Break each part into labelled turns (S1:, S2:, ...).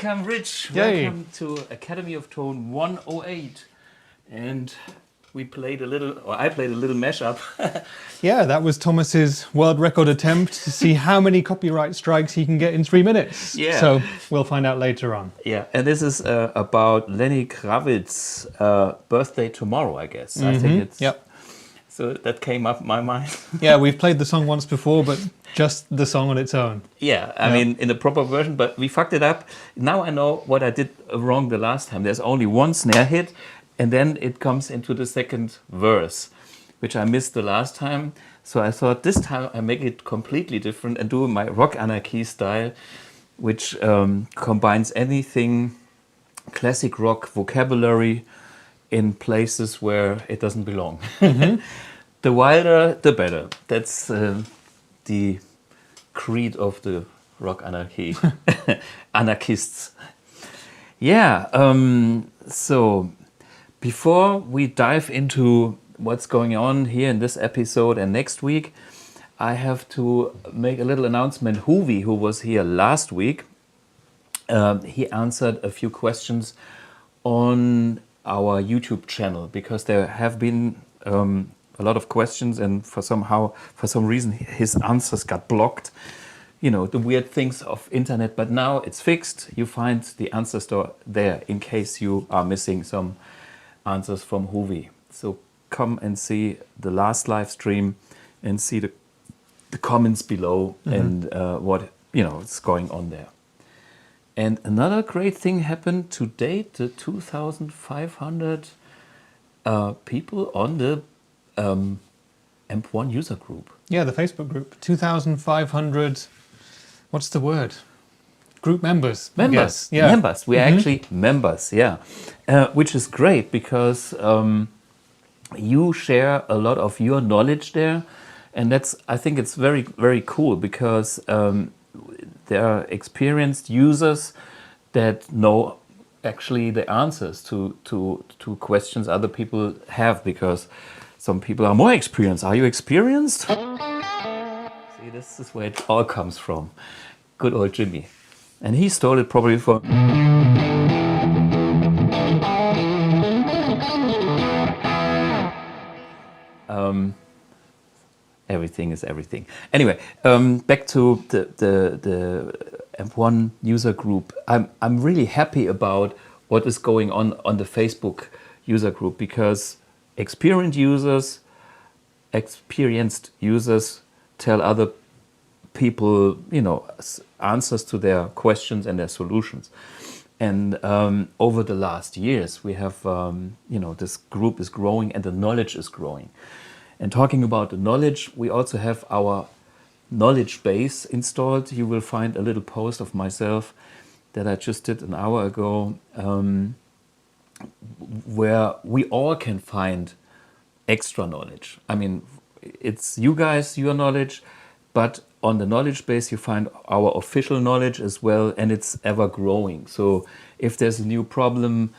S1: Welcome, Rich.
S2: Yay.
S1: Welcome to Academy of Tone 108. And we played a little, or I played a little mashup.
S2: Yeah, that was Thomas's world record attempt to see how many copyright strikes he can get in 3 minutes.
S1: Yeah.
S2: So we'll find out later on.
S1: Yeah, and this is about Lenny Kravitz's birthday tomorrow, I guess. I think it's...
S2: Yep.
S1: So that came up in my mind.
S2: Yeah, we've played the song once before, but just the song on its own.
S1: Yeah, I mean, in the proper version, but we fucked it up. Now I know what I did wrong the last time. There's only one snare hit, and then it comes into the second verse, which I missed the last time. So I thought this time I make it completely different and do my rock anarchy style, which combines anything classic rock vocabulary in places where it doesn't belong. The wilder, the better. That's the creed of the rock anarchy anarchists. Yeah, so before we dive into what's going on here in this episode and next week, I have to make a little announcement. Hoovy, who was here last week, he answered a few questions on our YouTube channel, because there have been a lot of questions, and for some reason his answers got blocked. You know, the weird things of internet, but now it's fixed. You find the answer store there in case you are missing some answers from Hoovy. So come and see the last live stream and see the comments below and what, you know, is going on there. And another great thing happened to date, the 2,500 people on the AMP1 user group.
S2: Yeah, the Facebook group. 2,500, what's the word? Group members.
S1: Members,
S2: Yeah.
S1: members. We're actually members, yeah. Which is great, because you share a lot of your knowledge there. And that's, I think it's very, very cool, because there are experienced users that know actually the answers to questions other people have, because some people are more experienced. Are you experienced? See, this is where it all comes from. Good old Jimmy. And he stole it probably from... everything is everything. Anyway, back to the AMP1 user group. I'm really happy about what is going on the Facebook user group, because experienced users tell other people, answers to their questions and their solutions. And over the last years, we have, this group is growing and the knowledge is growing. And talking about the knowledge, we also have our knowledge base installed. You will find a little post of myself that I just did an hour ago, where we all can find extra knowledge. I mean, it's you guys, your knowledge, but on the knowledge base, you find our official knowledge as well, and it's ever growing. So if there's a new problem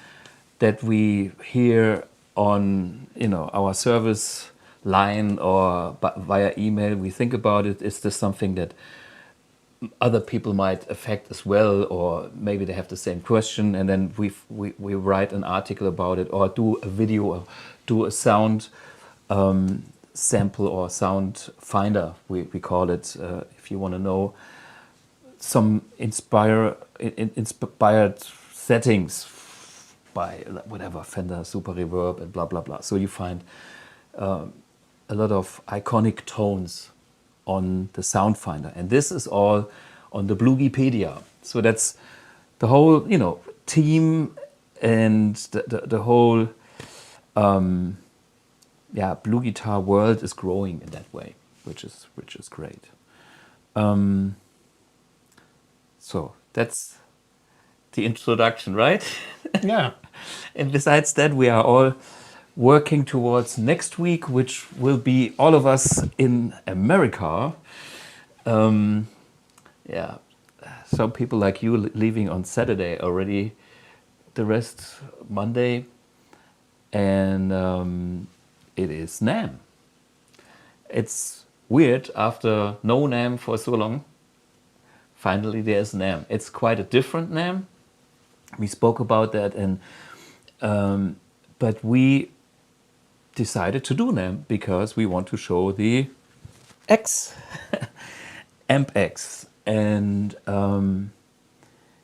S1: that we hear on, our service line or via email, we think about it. Is this something that other people might affect as well, or maybe they have the same question, and then we write an article about it, or do a video, or do a sound sample or sound finder, we call it, if you want to know some inspired settings by whatever, Fender Super Reverb and blah blah blah. So you find a lot of iconic tones on the sound finder, and this is all on the BluGuipedia. So that's the whole team, and the whole BluGuitar world is growing in that way, which is great. So that's the introduction, right?
S2: Yeah.
S1: And besides that, we are all working towards next week, which will be all of us in America. Some people like you leaving on Saturday already, the rest Monday, and it is NAMM. It's weird, after no NAMM for so long, finally there's NAMM. It's quite a different NAMM. We spoke about that, and but we decided to do NAMM because we want to show the X, AMP X, and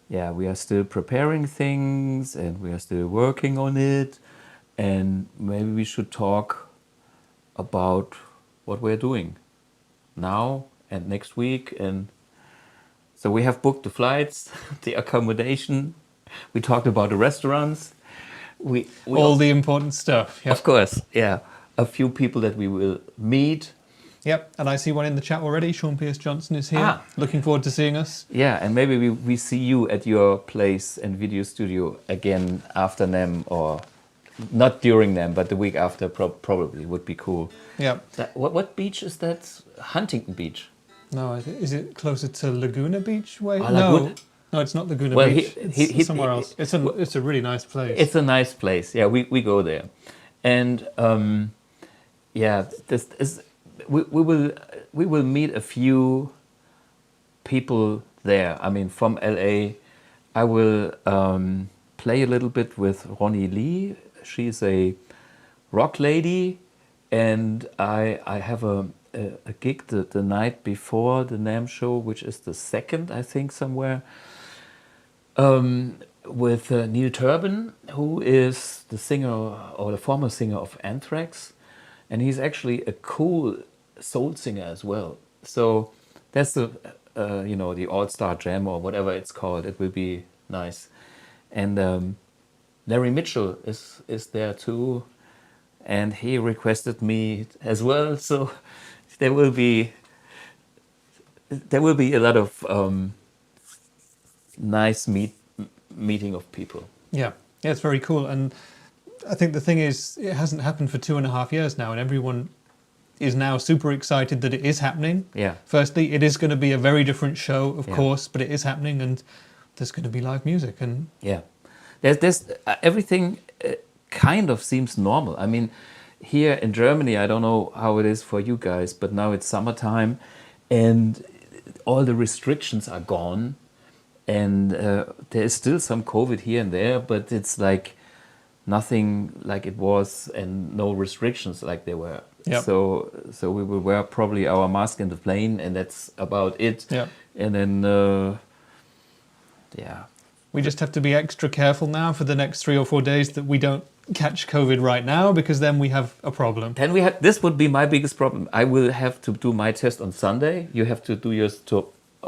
S1: we are still preparing things, and we are still working on it, and maybe we should talk about what we're doing now and next week. And so we have booked the flights, the accommodation. We talked about the restaurants. We
S2: all the important stuff. Yep.
S1: Of course, yeah. A few people that we will meet.
S2: Yep, and I see one in the chat already. Sean Pierce Johnson is here. Looking forward to seeing us.
S1: Yeah, and maybe we see you at your place and video studio again after NAMM, or not during NAMM, but the week after probably would be cool.
S2: Yeah.
S1: What beach is that? Huntington Beach.
S2: No, is it closer to Laguna Beach way? No, it's not Laguna Beach. It's somewhere else. It's a really nice place.
S1: It's a nice place. Yeah, we go there, and this is we will meet a few people there. I mean, from LA, I will play a little bit with Ronnie Lee. She's a rock lady, and I have a gig the night before the NAMM Show, which is the 2nd, I think, somewhere, with Neil Turbin, who is the singer, or the former singer, of Anthrax, and he's actually a cool soul singer as well. So that's the the All-Star Jam, or whatever it's called. It will be nice. And Larry Mitchell is there too, and he requested me as well. So there will be a lot of nice meeting of people.
S2: Yeah, it's very cool. And I think the thing is, it hasn't happened for 2.5 years now, and everyone is now super excited that it is happening.
S1: Yeah.
S2: Firstly, it is going to be a very different show, of
S1: Yeah.
S2: course, but it is happening, and there's going to be live music. And
S1: Yeah, there's everything kind of seems normal. I mean, here in Germany, I don't know how it is for you guys, but now it's summertime, and all the restrictions are gone, and there is still some COVID here and there, but it's like nothing like it was, and no restrictions like there were.
S2: Yep.
S1: So we will wear probably our mask in the plane, and that's about it.
S2: Yep.
S1: And then yeah.
S2: We just have to be extra careful now for the next 3 or 4 days that we don't catch COVID right now, because then we have a problem.
S1: Then this would be my biggest problem. I will have to do my test on Sunday. You have to do yours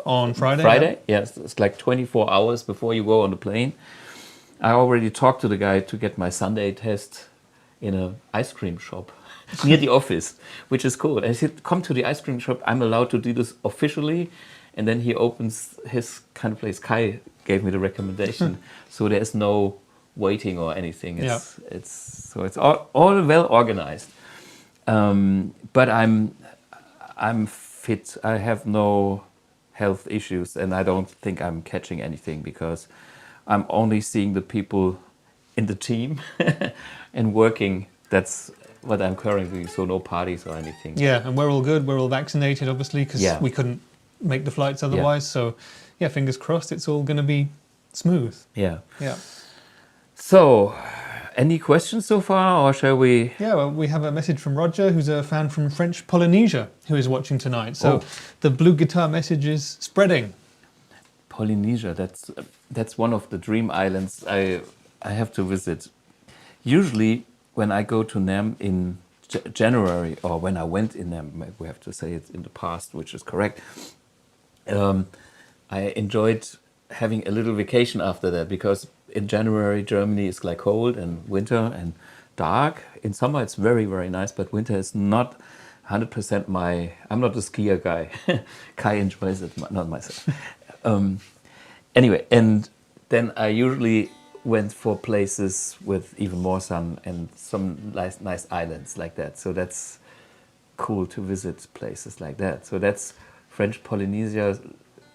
S2: On Friday?
S1: Friday, yes. It's like 24 hours before you go on the plane. I already talked to the guy to get my Sunday test in an ice cream shop near the office, which is cool. And he said, come to the ice cream shop. I'm allowed to do this officially. And then he opens his kind of place. Kai gave me the recommendation. So there's no waiting or anything. It's all well organized. But I'm fit. I have no health issues, and I don't think I'm catching anything, because I'm only seeing the people in the team and working. That's what I'm currently doing. So no parties or anything.
S2: Yeah, and we're all good. We're all vaccinated, obviously, because we couldn't make the flights otherwise. So yeah, fingers crossed it's all going to be smooth.
S1: Yeah.
S2: Yeah.
S1: So, any questions so far, or shall we?
S2: Yeah, well, we have a message from Roger, who's a fan from French Polynesia, who is watching tonight. So the BluGuitar message is spreading.
S1: Polynesia, that's one of the dream islands I have to visit. Usually, when I go to NAMM in January, or when I went in NAMM, we have to say it in the past, which is correct. I enjoyed having a little vacation after that, because in January Germany is like cold and winter and dark. In summer it's very, very nice, but winter is not 100% I'm not a skier guy. Kai enjoys it, not myself. Anyway, and then I usually went for places with even more sun and some nice islands like that. So that's cool to visit places like that. So that's French Polynesia.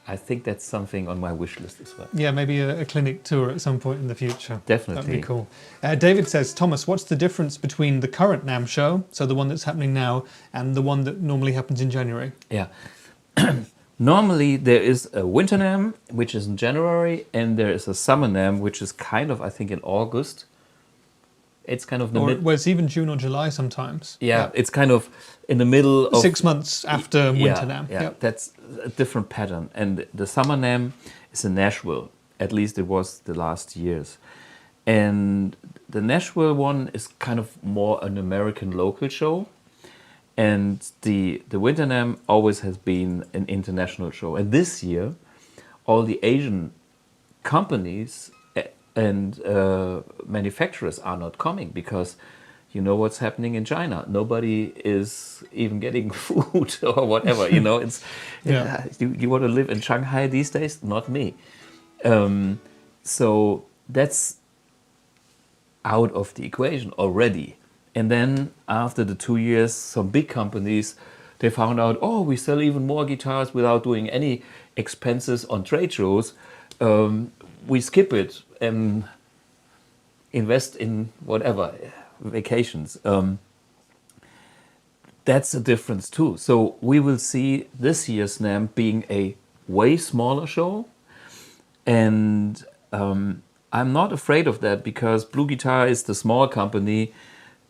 S1: I think that's something on my wish list as well.
S2: Yeah, maybe a clinic tour at some point in the future.
S1: Definitely.
S2: That'd be cool. David says, Thomas, what's the difference between the current NAMM show, so the one that's happening now, and the one that normally happens in January?
S1: Yeah. Normally there is a winter NAMM, which is in January, and there is a summer NAMM, which is kind of, I think, in August. It's kind of
S2: well, it's even June or July sometimes.
S1: Yeah, it's kind of in the middle of
S2: 6 months after winter NAMM.
S1: Yeah, that's a different pattern. And the summer NAMM is in Nashville. At least it was the last years. And the Nashville one is kind of more an American local show. And the winter NAMM always has been an international show. And this year, all the Asian companies and manufacturers are not coming, because you know what's happening in China. Nobody is even getting food or whatever. You know, it's you want to live in Shanghai these days? Not me. So that's out of the equation already. And then after the 2 years, some big companies, they found out, oh, we sell even more guitars without doing any expenses on trade shows. We skip it and invest in whatever, vacations. That's a difference too. So we will see this year's NAMM being a way smaller show. And I'm not afraid of that, because BluGuitar is the small company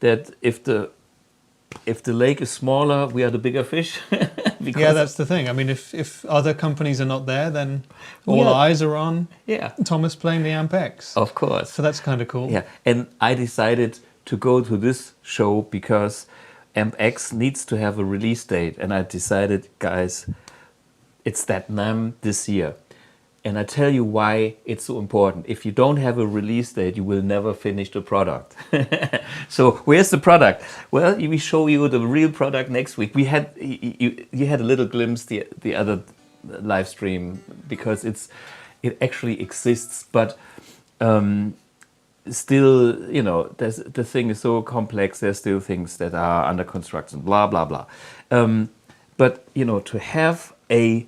S1: that if the lake is smaller, we are the bigger fish.
S2: Yeah, that's the thing. I mean, if other companies are not there, then all eyes are on Thomas playing the AMP X.
S1: Of course.
S2: So that's kind of cool.
S1: Yeah, and I decided to go to this show because AMP X needs to have a release date. And I decided, guys, it's that NAMM this year. And I tell you why it's so important. If you don't have a release date, you will never finish the product. So where's the product? Well, we show you the real product next week. We had you had a little glimpse the other live stream, because it actually exists. But still, the thing is so complex. There's still things that are under construction, blah, blah, blah. But, to have a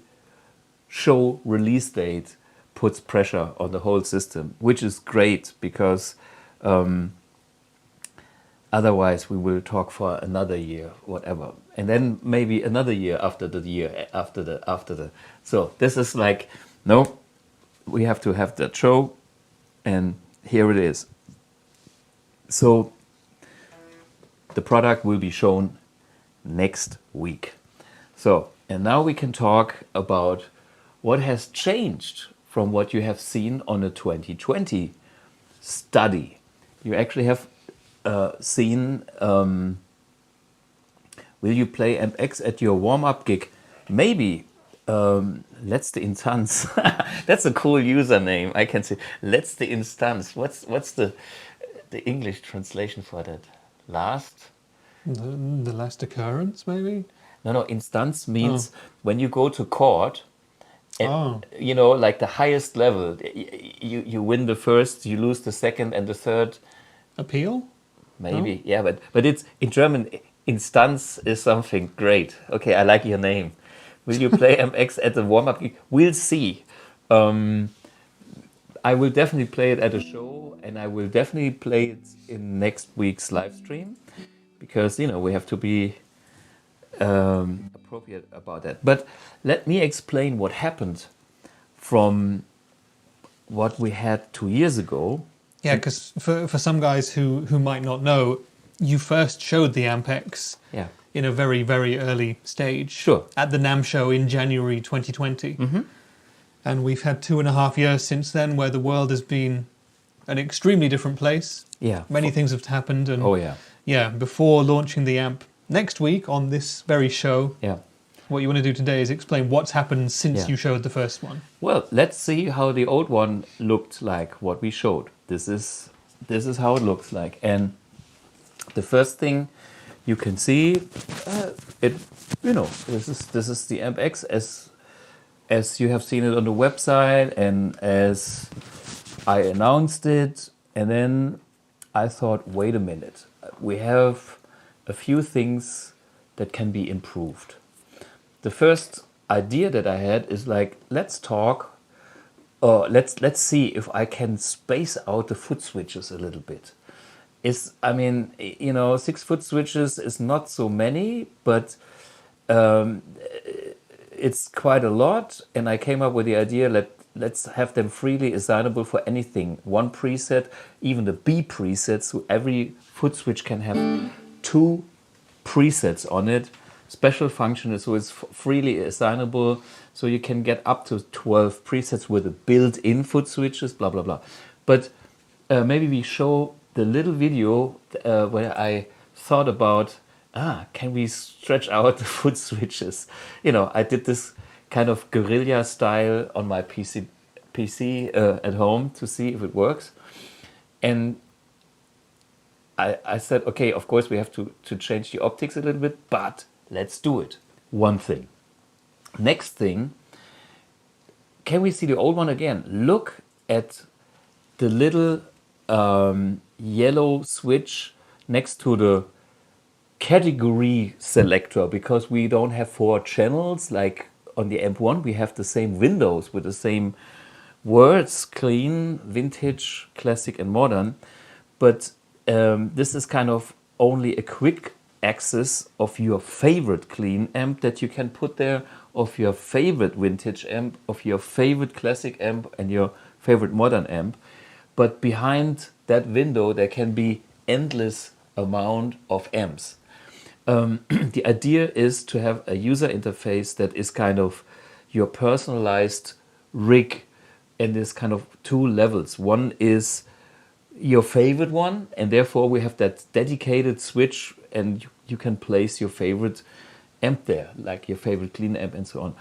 S1: show release date puts pressure on the whole system, which is great because otherwise we will talk for another year, whatever. And then maybe another year after the. So this is like, no, we have to have that show, and here it is. So the product will be shown next week. So, and now we can talk about what has changed from what you have seen on a 2020 study. You actually have seen, will you play AMP X at your warm-up gig? Maybe. Letzte Instanz. That's a cool username. I can say Letzte Instanz. What's the English translation for that? Last?
S2: The last occurrence, maybe?
S1: No. Instanz means when you go to court, like the highest level, you win the first, you lose the second and the third.
S2: Appeal?
S1: Maybe, yeah, but it's in German. Instanz is something great. Okay, I like your name. Will you play AMP X at the warm-up gig? We'll see. I will definitely play it at a show, and I will definitely play it in next week's live stream, because we have to be appropriate about that. But let me explain what happened from what we had 2 years ago.
S2: Yeah, because for some guys who might not know, you first showed the AMP X in a very, very early stage.
S1: Sure.
S2: At the NAMM Show in January 2020. Mm-hmm. And we've had 2.5 years since then where the world has been an extremely different place.
S1: Yeah.
S2: Many things have happened. And
S1: yeah,
S2: before launching the AMP next week on this very show, what you want to do today is explain what's happened since you showed the first one.
S1: Well, let's see how the old one looked like, what we showed. This is how it looks like. And the first thing you can see, this is the AMP X as you have seen it on the website and as I announced it. And then I thought, wait a minute, we have a few things that can be improved. The first idea that I had is like, let's see if I can space out the foot switches a little bit. 6 foot switches is not so many, but it's quite a lot. And I came up with the idea, let's have them freely assignable for anything. One preset, even the B preset, so every foot switch can have 2 presets on it. Special function is so it's freely assignable, so you can get up to 12 presets with the built-in foot switches, blah, blah, blah. But maybe we show the little video where I thought about, can we stretch out the foot switches? I did this kind of guerrilla style on my PC at home to see if it works. And I said, okay, of course we have to change the optics a little bit, but let's do it. One thing. Next thing, can we see the old one again? Look at the little yellow switch next to the category selector, because we don't have 4 channels like on the AMP1. We have the same windows with the same words: clean, vintage, classic and modern. But this is kind of only a quick access of your favorite clean amp that you can put there, of your favorite vintage amp, of your favorite classic amp and your favorite modern amp. But behind that window there can be endless amount of amps. The idea is to have a user interface that is kind of your personalized rig, and there's kind of 2 levels. One is your favorite one, and therefore we have that dedicated switch, and you can place your favorite amp there, like your favorite clean amp and so on.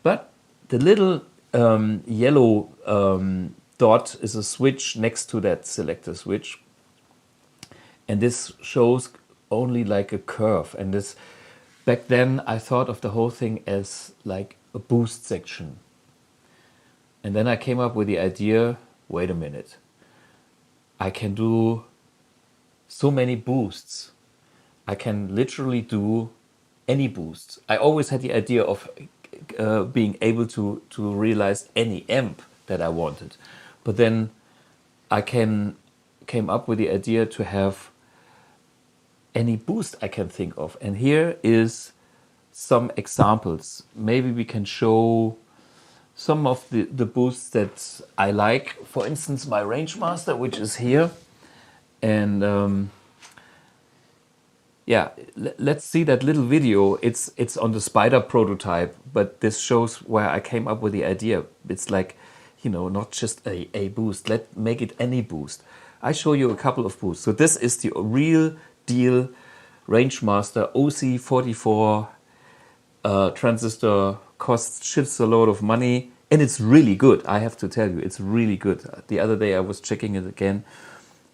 S1: But the little yellow dot is a switch next to that selector switch, and this shows only like a curve. And this, back then I thought of the whole thing as like a boost section, and then I came up with the idea, wait a minute, I can do so many boosts. I can literally do any boosts. I always had the idea of being able to realize any amp that I wanted. But then I came up with the idea to have any boost I can think of. And here is some examples. Maybe we can show some of the boosts that I like. For instance, my Range Master, which is here. And yeah, let's see that little video. It's on the Spider prototype, but this shows where I came up with the idea. It's like, you know, not just a boost. Let's make it any boost. I show you a couple of boosts. So this is the real deal Rangemaster OC44 transistor. Shits a lot of money, and it's really good. I have to tell you, it's really good. The other day I was checking it again,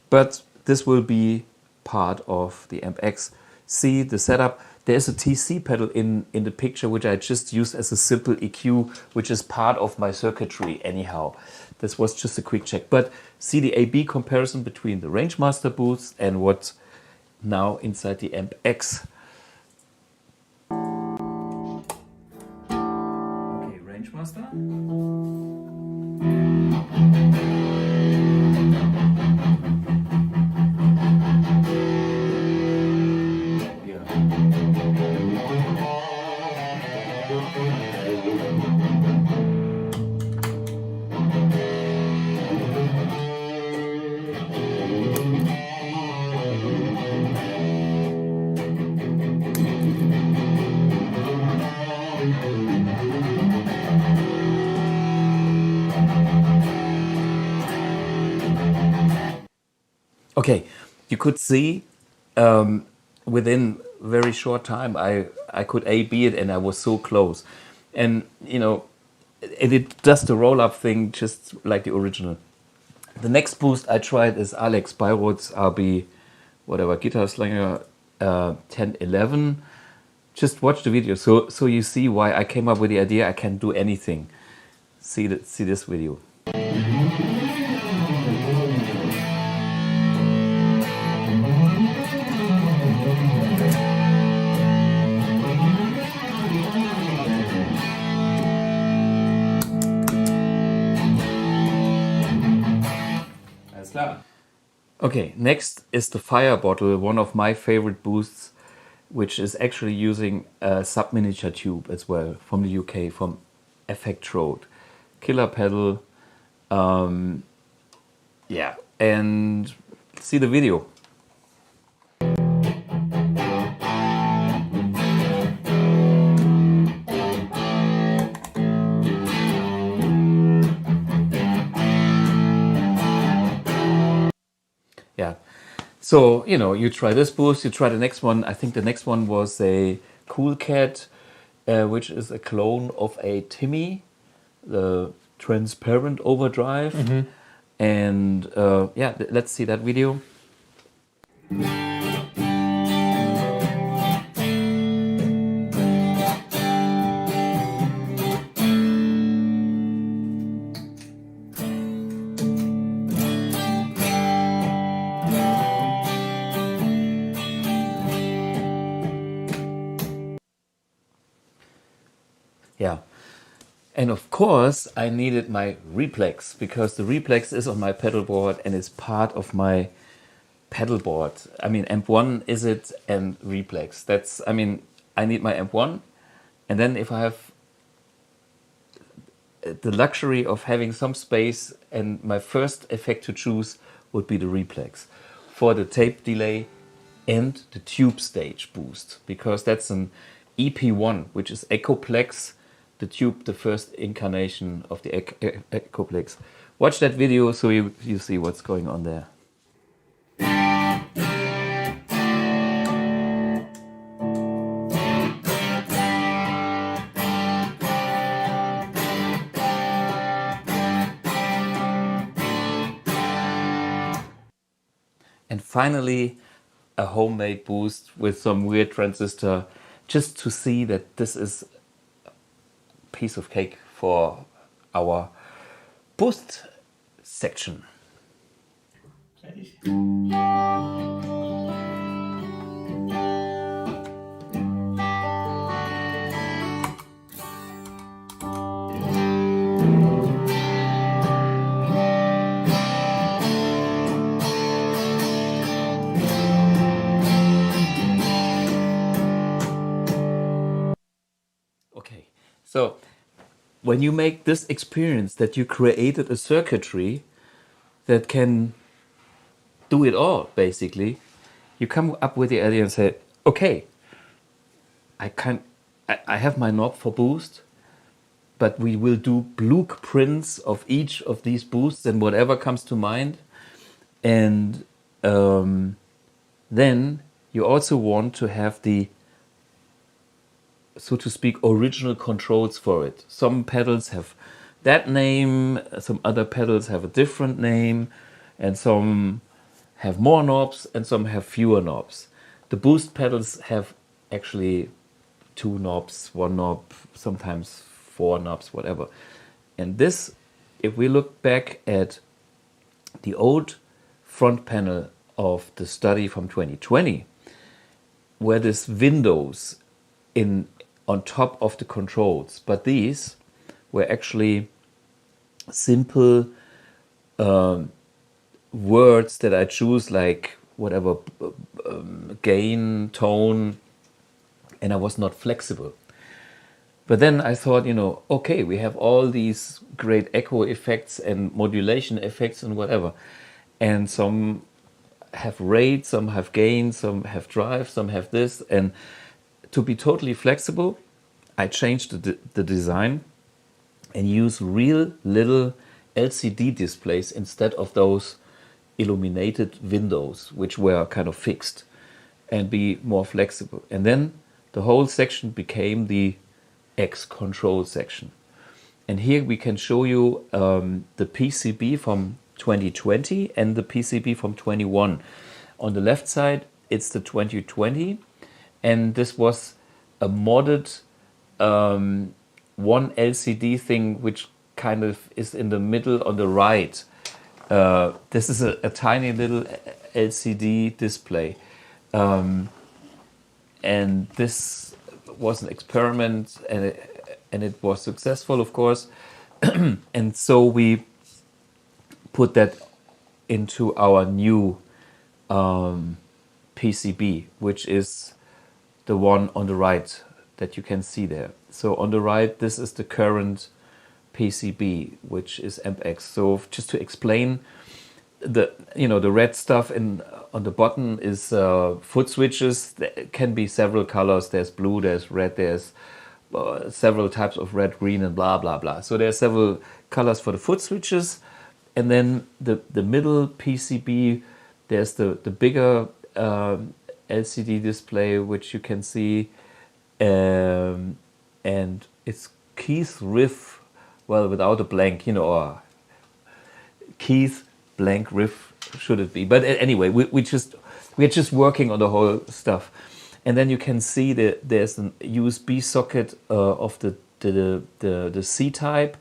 S1: but this will be part of the AMP X. See the setup. There's a TC pedal in the picture, which I just used as a simple EQ, which is part of my circuitry anyhow. This was just a quick check. But see the A-B comparison between the Rangemaster boosts and what's now inside the AMP X. Okay, Rangemaster. Okay, you could see within very short time I could A-B it, and I was so close. And you know, it does the roll-up thing just like the original. The next boost I tried is Alex Byrod's RB whatever Guitar Slinger 1011. Just watch the video so you see why I came up with the idea I can do anything. See this video. Okay, next is the Fire Bottle, one of my favorite boosts, which is actually using a sub-miniature tube as well from the UK, from Effect Road. Killer pedal, yeah, and see the video. Yeah, so you know, you try this boost, you try the next one. I think the next one was a Cool Cat, which is a clone of a Timmy, the transparent overdrive. Mm-hmm. And yeah, let's see that video. Yeah, and of course I needed my replex, because the replex is on my pedal board and it's part of my pedal board. I mean, AMP1 is it, and replex. That's, I mean, I need my AMP1, and then if I have the luxury of having some space, and my first effect to choose would be the replex for the tape delay and the tube stage boost, because that's an EP1, which is Echoplex, the tube, the first incarnation of the Echoplex. Watch that video so you see what's going on there. And finally, a homemade boost with some weird transistor, just to see that this is a piece of cake for our boost section. Fertig? Okay, so when you make this experience that you created a circuitry that can do it all, basically, you come up with the idea and say, okay, I have my knob for boost, but we will do blueprints of each of these boosts and whatever comes to mind. And then you also want to have the, so to speak, original controls for it. Some pedals have that name, some other pedals have a different name, and some have more knobs and some have fewer knobs. The boost pedals have actually 2 knobs, 1 knob, sometimes 4 knobs, whatever. And this, if we look back at the old front panel of the study from 2020, where this windows in on top of the controls, but these were actually simple words that I choose, like whatever, gain, tone, and I was not flexible. But then I thought, okay, we have all these great echo effects and modulation effects and whatever, and some have rate, some have gain, some have drive, some have this, and to be totally flexible, I changed the design and use real little LCD displays instead of those illuminated windows, which were kind of fixed, and be more flexible. And then the whole section became the X control section. And here we can show you the PCB from 2020 and the PCB from 21. On the left side, it's the 2020, and this was a modded one LCD thing, which kind of is in the middle on the right. This is a tiny little LCD display. And this was an experiment, and it was successful, of course. And so we put that into our new PCB, which is the one on the right that you can see there. So on the right, this is the current PCB, which is AMP X. So just to explain, the red stuff on the bottom is foot switches. There can be several colors. There's blue, there's red, there's several types of red, green, and blah blah blah. So there's several colors for the foot switches, and then the middle PCB, there's the bigger LCD display, which you can see, and it's Keith riff, well, without a blank, or Keith blank riff should it be. But anyway, we're just working on the whole stuff. And then you can see that there's a USB socket of the C type.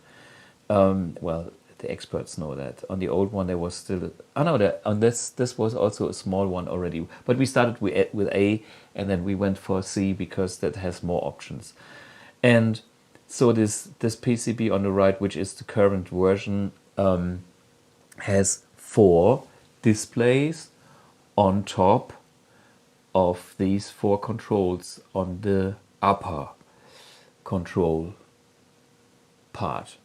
S1: Well, the experts know that. On the old one, there was still... on this was also a small one already. But we started with A, and then we went for C because that has more options. And so this PCB on the right, which is the current version, has 4 displays on top of these 4 controls on the upper control part.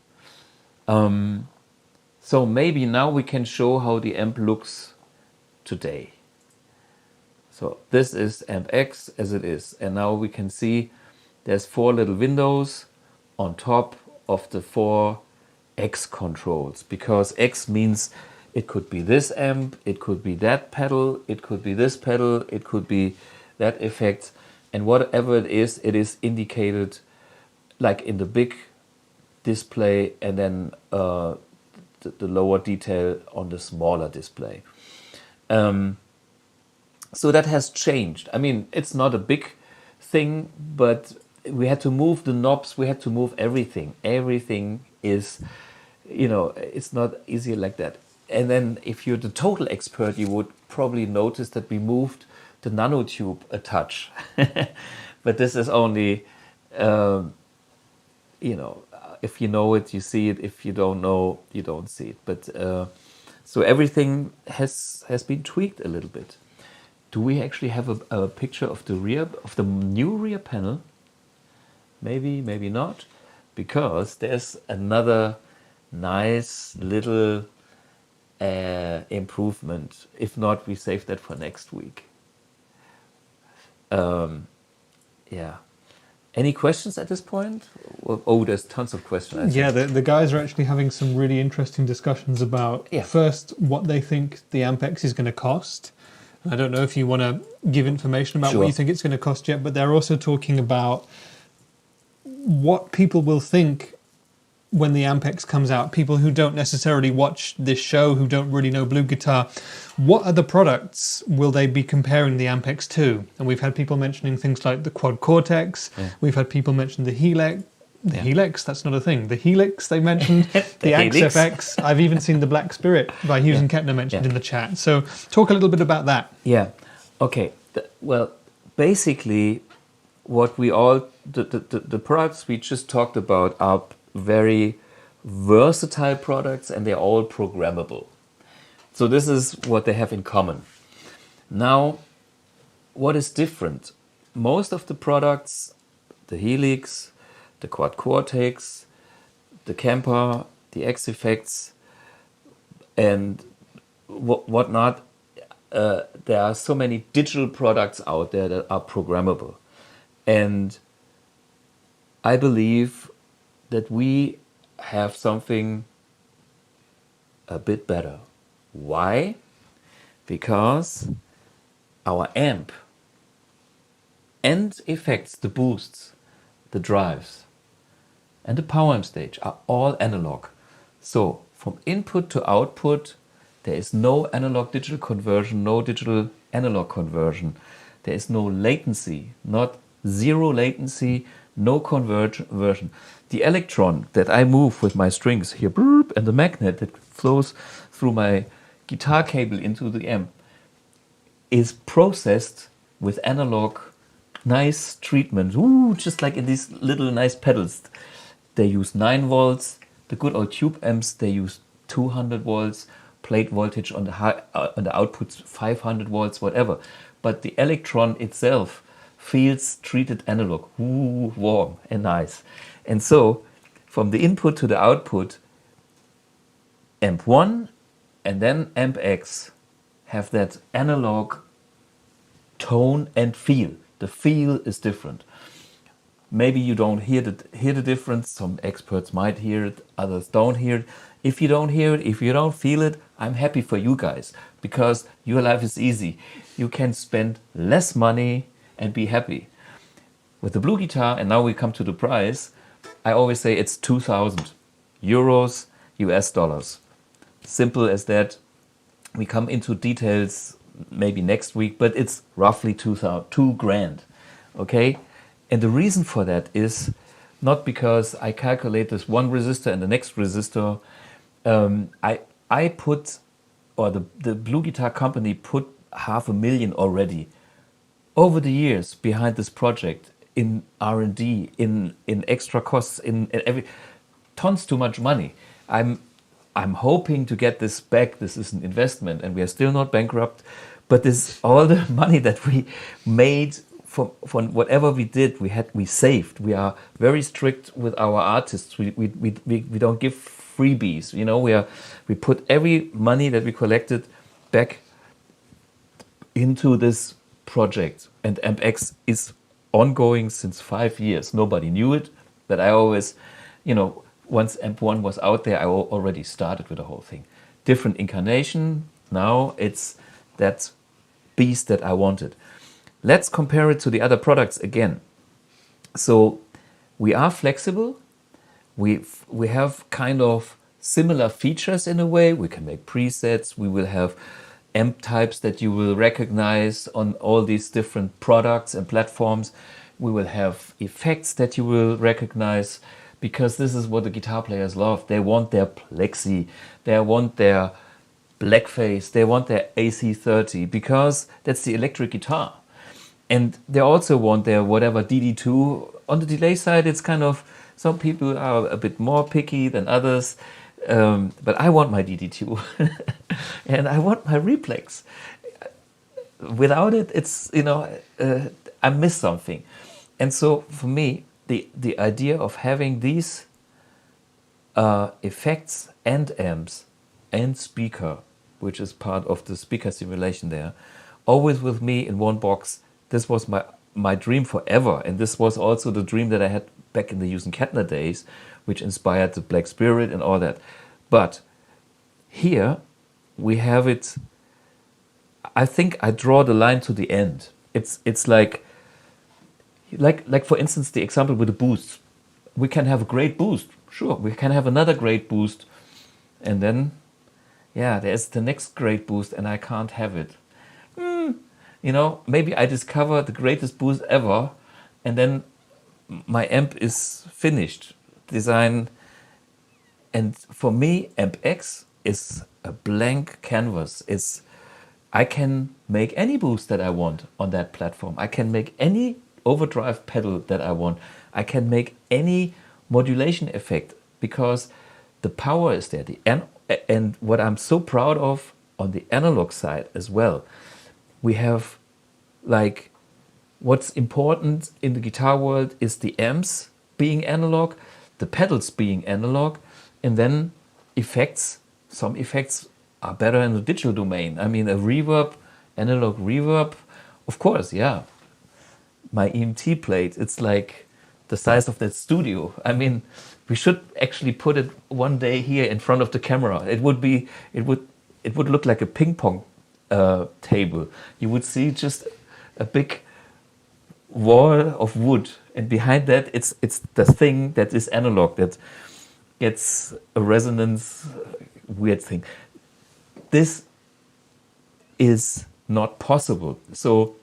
S1: So maybe now we can show how the amp looks today. So this is AMP X as it is, and now we can see there's 4 little windows on top of the 4 X controls, because X means it could be this amp, it could be that pedal, it could be this pedal, it could be that effect, and whatever it is indicated like in the big display, and then the lower detail on the smaller display. So that has changed. I mean, it's not a big thing, but we had to move the knobs, we had to move everything. Everything is, it's not easy like that. And then if you're the total expert, you would probably notice that we moved the nanotube a touch. But this is only, if you know it, you see it. If you don't know, you don't see it. But so everything has been tweaked a little bit. Do we actually have a picture of the new rear panel? Maybe, maybe not, because there's another nice little improvement. If not, we save that for next week. Yeah. Any questions at this point? Oh, there's tons of questions.
S2: Yeah, the guys are actually having some really interesting discussions about, first, what they think the AMP X is going to cost. I don't know if you want to give information about what you think it's going to cost yet, but they're also talking about what people will think when the AMP X comes out. People who don't necessarily watch this show, who don't really know BluGuitar, what other products will they be comparing the AMP X to? And we've had people mentioning things like the Quad Cortex. We've had people mention the Helix. The Helix, that's not a thing. The Helix, they mentioned. The XFX. I've even seen the Black Spirit by Hughes and Kettner mentioned in the chat. So talk a little bit about that.
S1: Yeah. Okay. Well, basically, what we all, the products we just talked about are very versatile products, and they're all programmable. So this is what they have in common. Now, what is different? Most of the products, the Helix, the Quad Cortex, the Camper, the X-Effects, and whatnot, there are so many digital products out there that are programmable. And I believe that we have something a bit better. Why? Because our amp and effects, the boosts, the drives, and the power amp stage are all analog. So from input to output, there is no analog digital conversion, no digital analog conversion. There is no latency, not zero latency, no conversion. The electron that I move with my strings here, and the magnet that flows through my guitar cable into the amp is processed with analog nice treatment, just like in these little nice pedals. They use 9 volts. The good old tube amps, they use 200 volts. Plate voltage on the outputs 500 volts, whatever. But the electron itself feels treated analog, warm and nice. And so, from the input to the output, amp 1 and then amp X have that analog tone and feel. The feel is different. Maybe you don't hear the difference. Some experts might hear it, others don't hear it. If you don't hear it, if you don't feel it, I'm happy for you guys, because your life is easy. You can spend less money and be happy. With the BluGuitar, and now we come to the price, I always say it's 2,000 euros, US dollars. Simple as that. We come into details maybe next week, but it's roughly 2 grand, okay? And the reason for that is not because I calculate this one resistor and the next resistor. I put, or the BluGuitar company put 500,000 already over the years behind this project, in R&D, in extra costs, in every, tons too much money. I'm hoping to get this back. This is an investment, and we are still not bankrupt. But this, all the money that we made from whatever we did, we saved. We are very strict with our artists. We don't give freebies. You know, we put every money that we collected back into this project. And AMP X is ongoing since 5 years. Nobody knew it, but I always, once AMP 1 was out there, I already started with the whole thing. Different incarnation. Now it's that beast that I wanted. Let's compare it to the other products again. So we are flexible. We have kind of similar features in a way. We can make presets. We will have amp types that you will recognize on all these different products and platforms. We will have effects that you will recognize, because this is what the guitar players love. They want their plexi. They want their Blackface, they want their AC30 because that's the electric guitar. And they also want their whatever DD2. On the delay side, it's kind of, some people are a bit more picky than others. But I want my DD2 and I want my Replex. Without it, it's, I miss something. And so for me, the idea of having these effects and amps and speaker, which is part of the speaker simulation there, always with me in one box, this was my dream forever. And this was also the dream that I had back in the Hughes and Kettner days, which inspired the Black Spirit and all that. But here we have it. I think I draw the line to the end. It's like for instance, the example with the boost. We can have a great boost. Sure, we can have another great boost. And then, there's the next great boost and I can't have it. Maybe I discover the greatest boost ever and then my amp is finished. Design. And for me, AMP X is a blank canvas. I can make any boost that I want on that platform. I can make any overdrive pedal that I want. I can make any modulation effect because the power is there. And what I'm so proud of on the analog side as well, we have what's important in the guitar world is the amps being analog, the pedals being analog, and then effects. Some effects are better in the digital domain. I mean, a reverb, analog reverb, of course, yeah. My EMT plate, it's like the size of that studio. I mean, we should actually put it one day here in front of the camera. It would look like a ping pong table. You would see just a big wall of wood, and behind that, it's the thing that is analog that gets a resonance, weird thing. This is not possible. So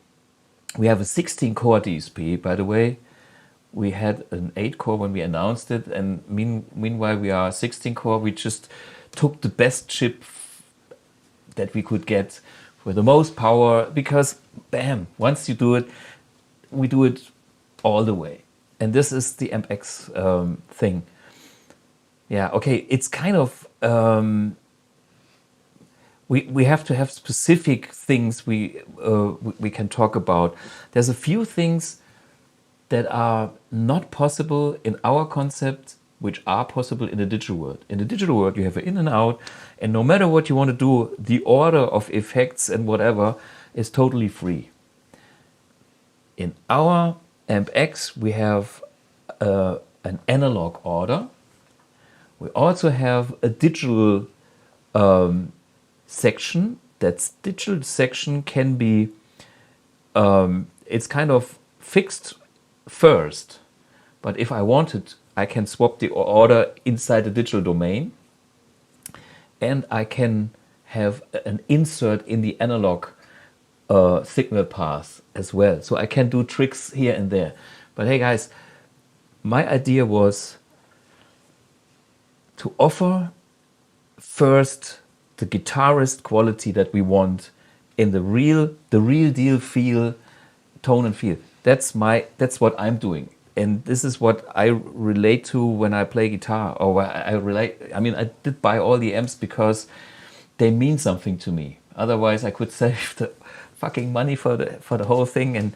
S1: we have a 16-core DSP, by the way. We had an 8-core when we announced it, and meanwhile we are 16-core. We just took the best chip that we could get with the most power, because bam, once you do it, we do it all the way. And this is the AMP X thing. Yeah, okay, it's kind of we have to have specific things we can talk about. There's a few things that are not possible in our concept, which are possible in the digital world. In the digital world, you have an in and out, and no matter what you want to do, the order of effects and whatever is totally free. In our AMP X, we have an analog order. We also have a digital section. That digital section can be, it's kind of fixed first, but if I wanted, I can swap the order inside the digital domain, and I can have an insert in the analog signal path as well. So I can do tricks here and there. But hey guys, my idea was to offer first the guitarist quality that we want in the real deal feel, tone and feel. That's what I'm doing. And this is what I relate to when I play guitar, or I mean, I did buy all the amps because they mean something to me. Otherwise I could save the fucking money for the whole thing. And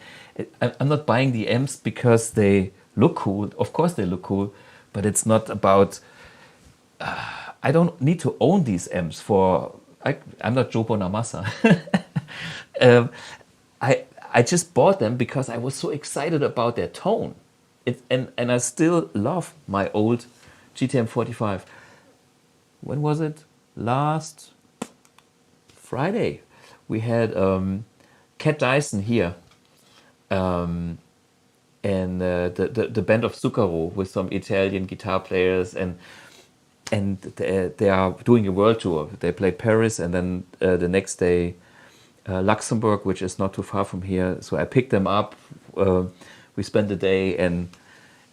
S1: I'm not buying the amps because they look cool. Of course they look cool, but it's not about, I don't need to own these amps I'm not Joe Bonamassa. I just bought them because I was so excited about their tone. And I still love my old GTM 45. When was it? Last Friday. We had Cat Dyson here. And the band of Zucchero with some Italian guitar players, and they are doing a world tour. They play Paris, and then the next day Luxembourg, which is not too far from here. So I picked them up. We spent the day and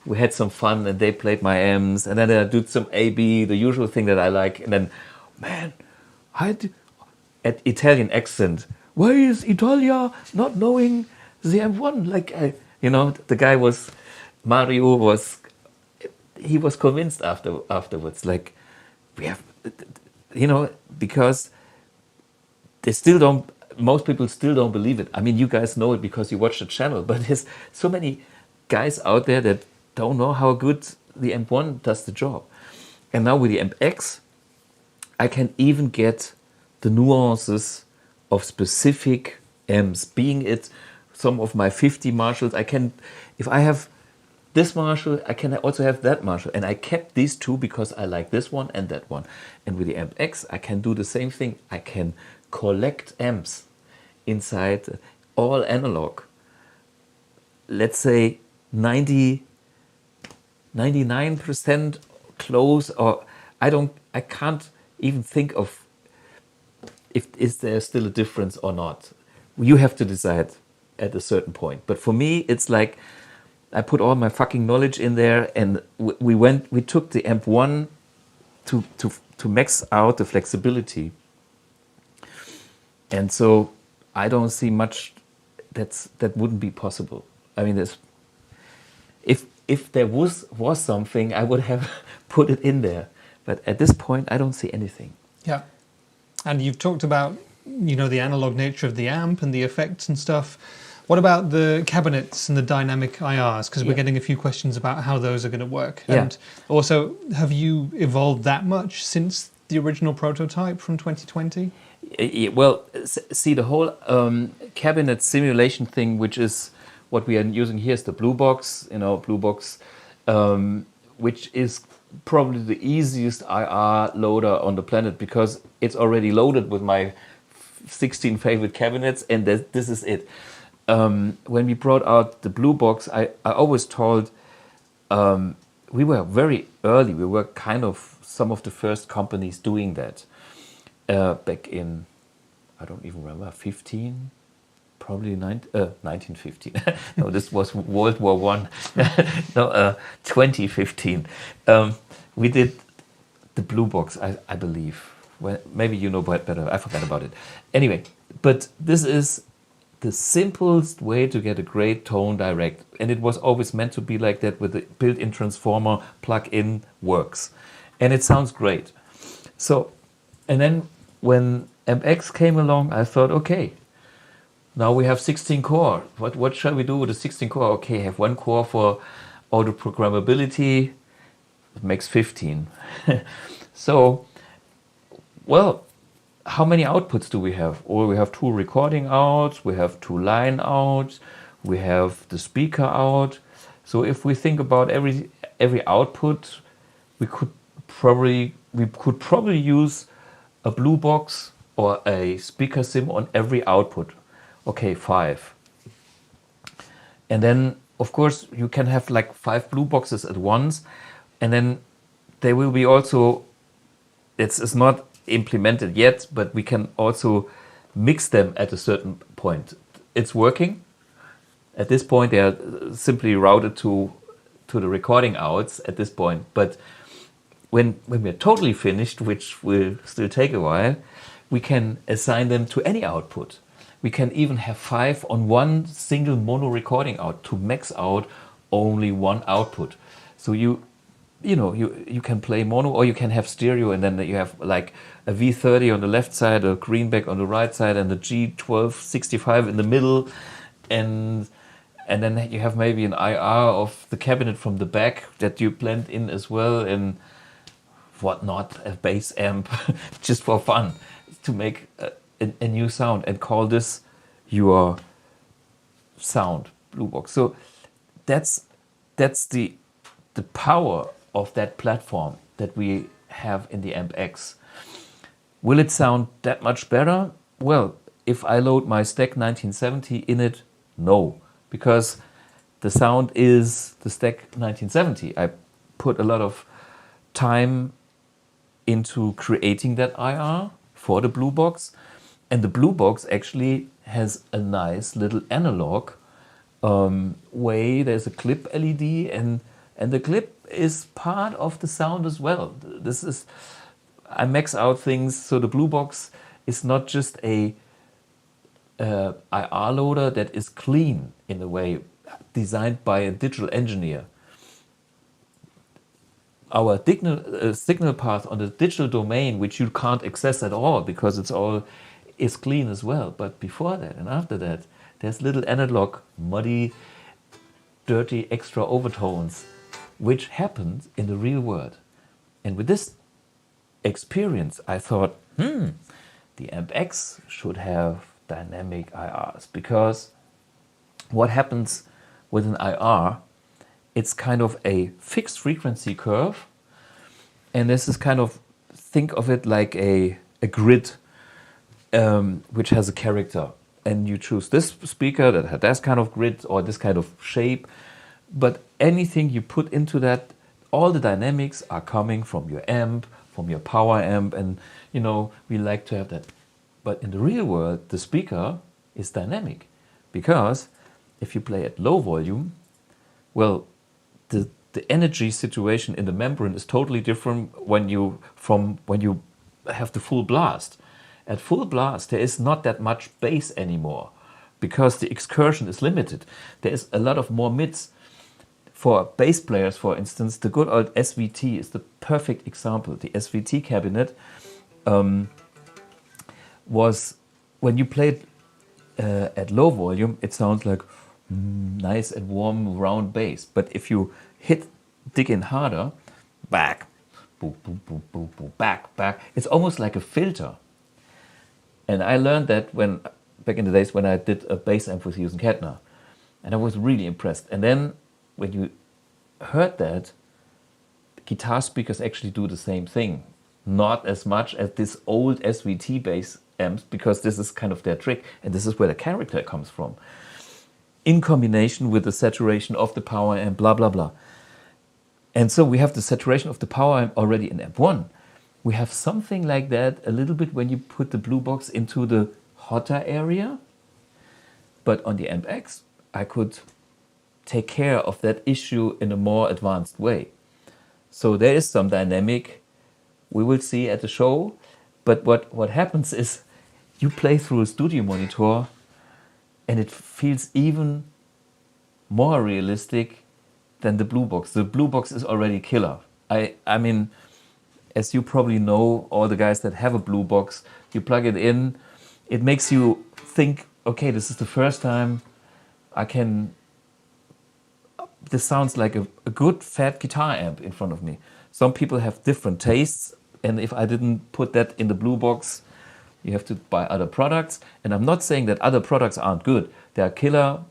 S1: we had some fun, and they played my amps, and then I did some A/B, the usual thing that I like. And then, man, Italian accent. Why is Italia not knowing the M1? Like, the guy Mario he was convinced afterwards. Like, we have, because they still don't. Most people still don't believe it. I mean, you guys know it because you watch the channel, but there's so many guys out there that don't know how good the M1 does the job. And now with the AMP X, I can even get the nuances of specific amps, being it some of my 50 Marshalls. If I have this Marshall, I can also have that Marshall. And I kept these two because I like this one and that one. And with the AMP X, I can do the same thing. I can collect amps inside, all analog. Let's say 99% close, or I can't even think of is there still a difference or not. You have to decide at a certain point. But for me, it's like I put all my fucking knowledge in there, and we took the AMP1 to max out the flexibility. And so I don't see much that wouldn't be possible. I mean, if there was something, I would have put it in there. But at this point, I don't see anything.
S2: Yeah. And you've talked about, the analog nature of the amp and the effects and stuff. What about the cabinets and the dynamic IRs? Because we're getting a few questions about how those are going to work.
S1: Yeah.
S2: And also, have you evolved that much since the original prototype from 2020?
S1: Well, see, the whole cabinet simulation thing, which is what we are using here, is the BluBox, which is probably the easiest IR loader on the planet, because it's already loaded with my 16 favorite cabinets, and this is it. When we brought out the BluBox, I always told, we were very early. We were kind of some of the first companies doing that. Back in, I don't even remember, 15, probably 1915. No, this was World War One. No, 2015. We did the BluBox, I believe. Well, maybe you know better. I forgot about it. Anyway, but this is the simplest way to get a great tone direct, and it was always meant to be like that, with the built-in transformer plug-in works, and it sounds great. So, and then when AMP X came along, I thought, okay, now we have 16 core. What shall we do with the 16 core? Okay, have one core for auto programmability. It makes 15. So, well, how many outputs do we have? Or we have 2 recording outs, we have 2 line outs, we have the speaker out. So if we think about every output, we could probably use a BluBox or a speaker sim on every output. Okay, 5. And then, of course, you can have like 5 BluBoxes at once, and then there will be also, it's not implemented yet, but we can also mix them at a certain point. It's working. At this point, they are simply routed to the recording outs at this point. But when we're totally finished, which will still take a while, we can assign them to any output. We can even have 5 on one single mono recording out to max out only one output. So you can play mono, or you can have stereo, and then you have like a V30 on the left side, a greenback on the right side, and the G1265 in the middle, and then you have maybe an IR of the cabinet from the back that you blend in as well, and whatnot, a bass amp, just for fun, to make a new sound, and call this your sound, BluBox. So that's the power of that platform that we have in the AMP X. Will it sound that much better? Well, if I load my Stack 1970 in it, no, because the sound is the Stack 1970. I put a lot of time into creating that IR for the BluBox, and the BluBox actually has a nice little analog way. There's a clip LED, and the clip is part of the sound as well. I max out things, so the BluBox is not just a IR loader that is clean in a way, designed by a digital engineer. Our signal path on the digital domain, which you can't access at all because it's all is clean as well. But before that and after that, there's little analog, muddy, dirty extra overtones, which happens in the real world. And with this experience, I thought, the AMP X should have dynamic IRs, because what happens with an IR, it's kind of a fixed frequency curve, and this is kind of, think of it like a grid which has a character, and you choose this speaker that has this kind of grid or this kind of shape, but anything you put into that, all the dynamics are coming from your amp, from your power amp, and you know, we like to have that. But in the real world, the speaker is dynamic, because if you play at low volume, well, the energy situation in the membrane is totally different when you have the full blast. At full blast, there is not that much bass anymore, because the excursion is limited. There is a lot of more mids. For bass players, for instance, the good old SVT is the perfect example. The SVT cabinet was, when you play it at low volume, it sounds like nice and warm round bass. But if you dig in harder, back, boom, boom, boom, boom, boom, back, it's almost like a filter. And I learned that back in the days when I did a bass amp with using Kettner, and I was really impressed. And then when you heard that, guitar speakers actually do the same thing. Not as much as this old SVT bass amps, because this is kind of their trick, and this is where the character comes from. In combination with the saturation of the power amp, blah, blah, blah. And so we have the saturation of the power amp already in amp 1. We have something like that a little bit when you put the blue box into the hotter area. But on the AMP X, I could take care of that issue in a more advanced way. So there is some dynamic we will see at the show. But what happens is you play through a studio monitor and it feels even more realistic than the blue box. The blue box is already killer. I mean, as you probably know, all the guys that have a blue box, you plug it in, it makes you think, okay, this is the first time this sounds like a good fat guitar amp in front of me. Some people have different tastes, and if I didn't put that in the blue box, you have to buy other products. And I'm not saying that other products aren't good. There are killer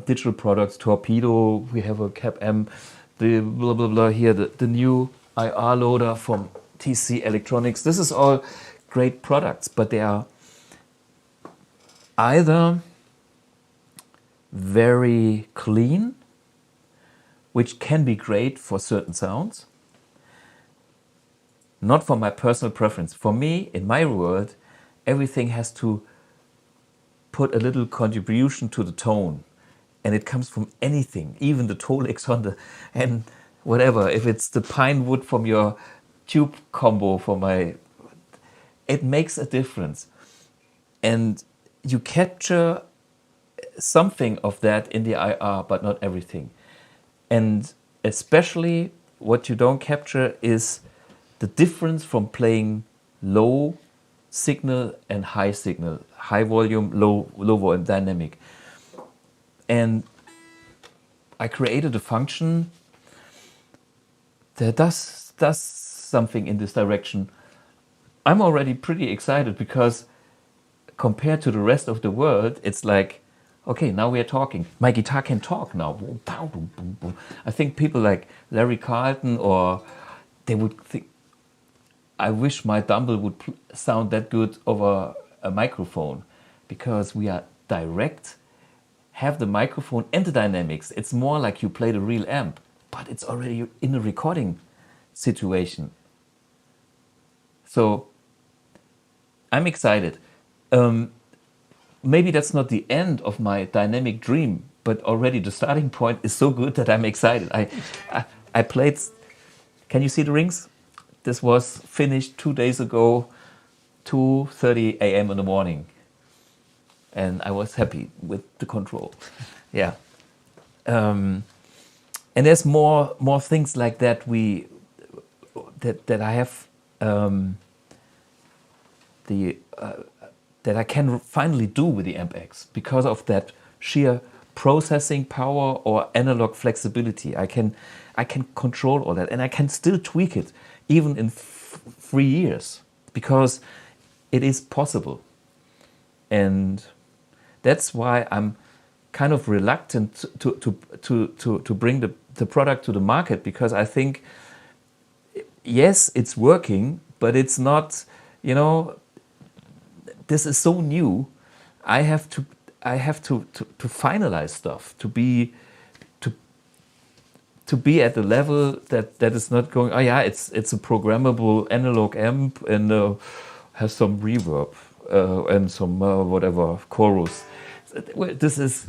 S1: digital products, Torpedo, we have a Cap M, the blah, blah, blah here, the new IR loader from TC Electronics. This is all great products, but they are either very clean, which can be great for certain sounds, not for my personal preference. For me, in my world, everything has to put a little contribution to the tone, and it comes from anything, even the Tolex on and whatever. If it's the pine wood from your tube combo it makes a difference, and you capture something of that in the IR, but not everything. And especially what you don't capture is the difference from playing low signal and high signal, high volume, low volume dynamic. And I created a function that does something in this direction. I'm already pretty excited, because compared to the rest of the world, it's like, okay, now we are talking. My guitar can talk now. I think people like Larry Carlton, or they would think, I wish my Dumble would sound that good over a microphone, because we are direct, have the microphone and the dynamics. It's more like you play the real amp, but it's already in a recording situation. So I'm excited. Maybe that's not the end of my dynamic dream, but already the starting point is so good that I'm excited. I played, can you see the rings? This was finished 2 days ago. 2:30 a.m. in the morning, and I was happy with the control. Yeah. And there's more things like that that I have that I can finally do with the AMP X because of that sheer processing power or analog flexibility. I can control all that, and I can still tweak it even in 3 years because it is possible. And that's why I'm kind of reluctant to bring the product to the market, because I think, yes, it's working, but it's not, this is so new. I have to finalize stuff to be at the level that is not going, oh yeah, it's a programmable analog amp and has some reverb and some whatever chorus. This is,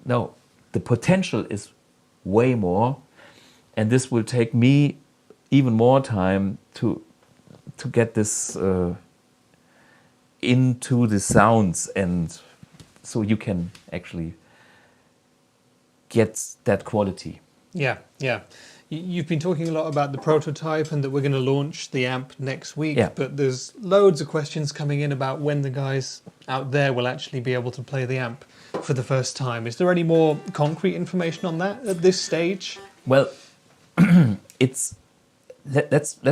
S1: no, the potential is way more, and this will take me even more time to get this into the sounds, and so you can actually get that quality.
S2: Yeah. You've been talking a lot about the prototype and that we're going to launch the amp next week, but there's loads of questions coming in about when the guys out there will actually be able to play the amp for the first time. Is there any more concrete information on that at this stage?
S1: Well, let's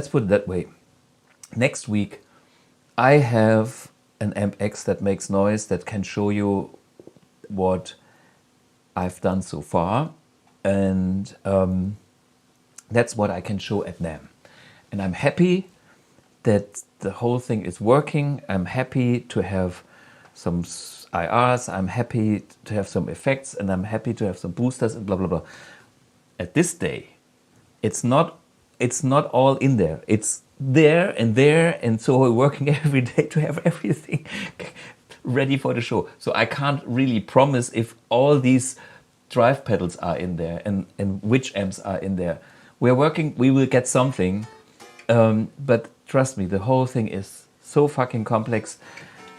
S1: put it that way. Next week, I have an AMP X that makes noise that can show you what I've done so far, and that's what I can show at NAMM. And I'm happy that the whole thing is working. I'm happy to have some IRs, I'm happy to have some effects, and I'm happy to have some boosters and blah blah blah. At this day, it's not all in there. It's there, and so we're working every day to have everything ready for the show. So I can't really promise if all these drive pedals are in there and which amps are in there. We're working, we will get something, but trust me, the whole thing is so fucking complex.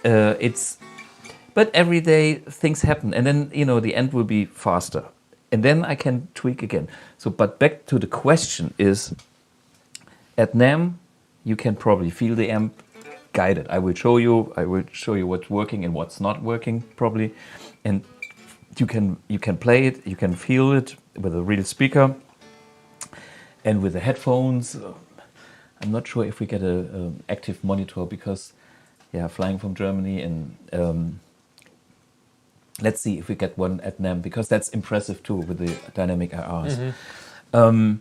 S1: But every day things happen, and then the end will be faster, and then I can tweak again. So, but back to the question is, at NAMM, you can probably feel the amp guided. I will show you what's working and what's not working probably, and you can play it, you can feel it with a real speaker and with the headphones. I'm not sure if we get a active monitor because, flying from Germany, and let's see if we get one at NAMM, because that's impressive too with the dynamic IRs. Mm-hmm.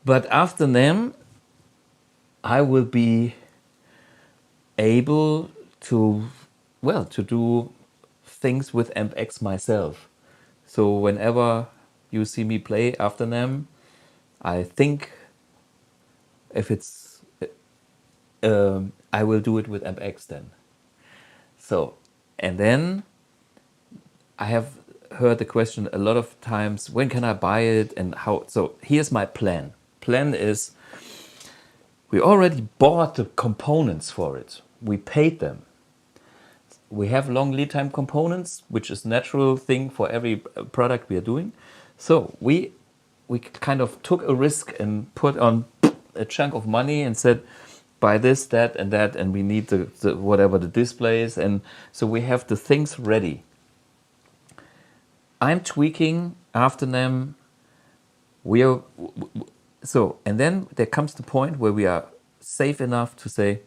S1: But after NAMM, I will be able to do things with AMP X myself. So whenever you see me play after NAMM, I think if it's, I will do it with AMP X then. So, and then I have heard the question a lot of times, when can I buy it and how? So here's my plan. Plan is, we already bought the components for it. We paid them. We have long lead time components, which is a natural thing for every product we are doing. So we kind of took a risk and put on a chunk of money and said, buy this, that, and we need the whatever the displays, and so we have the things ready. I'm tweaking after NAMM. And then there comes the point where we are safe enough to say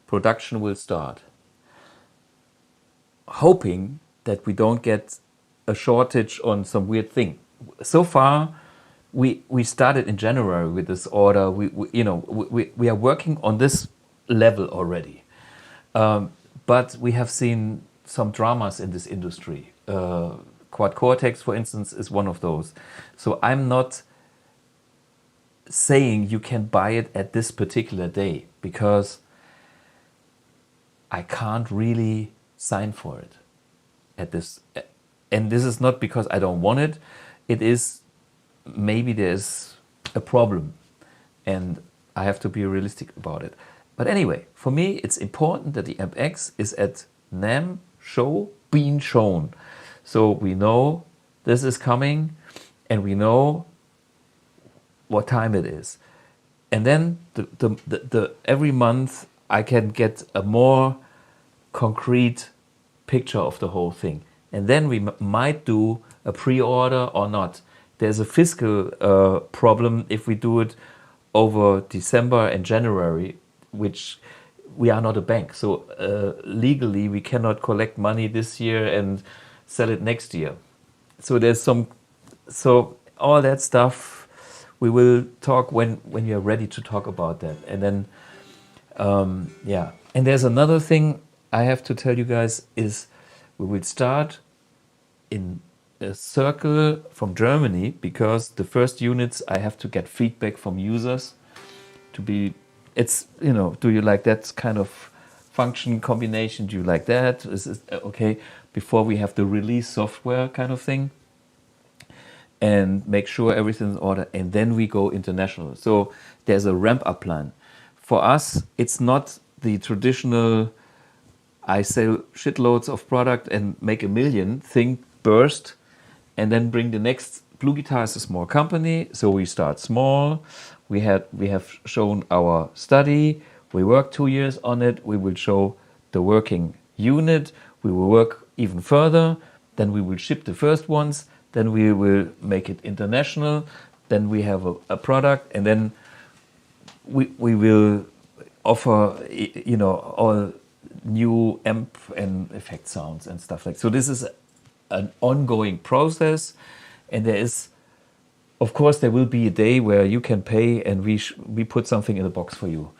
S1: production will start. Hoping that we don't get a shortage on some weird thing. So far, we started in January with this order. We are working on this level already. But we have seen some dramas in this industry. Quad Cortex, for instance, is one of those. So I'm not saying you can buy it at this particular day, because I can't really sign for it at this. And this is not because I don't want it. It is, maybe there's a problem and I have to be realistic about it. But anyway, for me, it's important that the AMP X is at NAMM Show being shown. So we know this is coming and we know what time it is. And then every month I can get a more concrete picture of the whole thing. And then we might do a pre-order or not. There's a fiscal problem if we do it over December and January, which we are not a bank. So legally we cannot collect money this year and sell it next year. So there's so all that stuff we will talk when we are ready to talk about that. And then, yeah. And there's another thing I have to tell you guys is we will start in a circle from Germany, because the first units I have to get feedback from users to be, it's, you know, do you like that kind of function combination? Do you like that? Is it okay? Before we have the release software kind of thing, and make sure everything's in order, and then we go international. So there's a ramp up plan. For us, it's not the traditional I sell shitloads of product and make $1 million thing burst and then bring the next. BluGuitar is a small company, so we start small. We have shown our study. We worked 2 years on it. We will show the working unit. We will work even further. Then we will ship the first ones. Then we will make it international. Then we have a product, and then we will offer, you know, all new amp and effect sounds and stuff like. So this is an ongoing process, and there is, of course, there will be a day where you can pay and we put something in the box for you.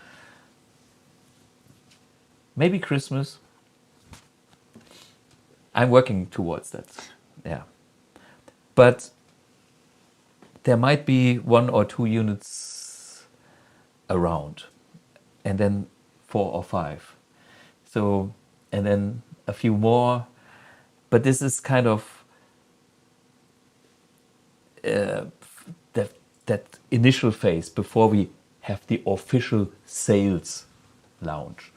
S1: Maybe Christmas. I'm working towards that. Yeah. But there might be 1 or 2 units around, and then 4 or 5. So, and then a few more. But this is kind of that initial phase before we have the official sales launch.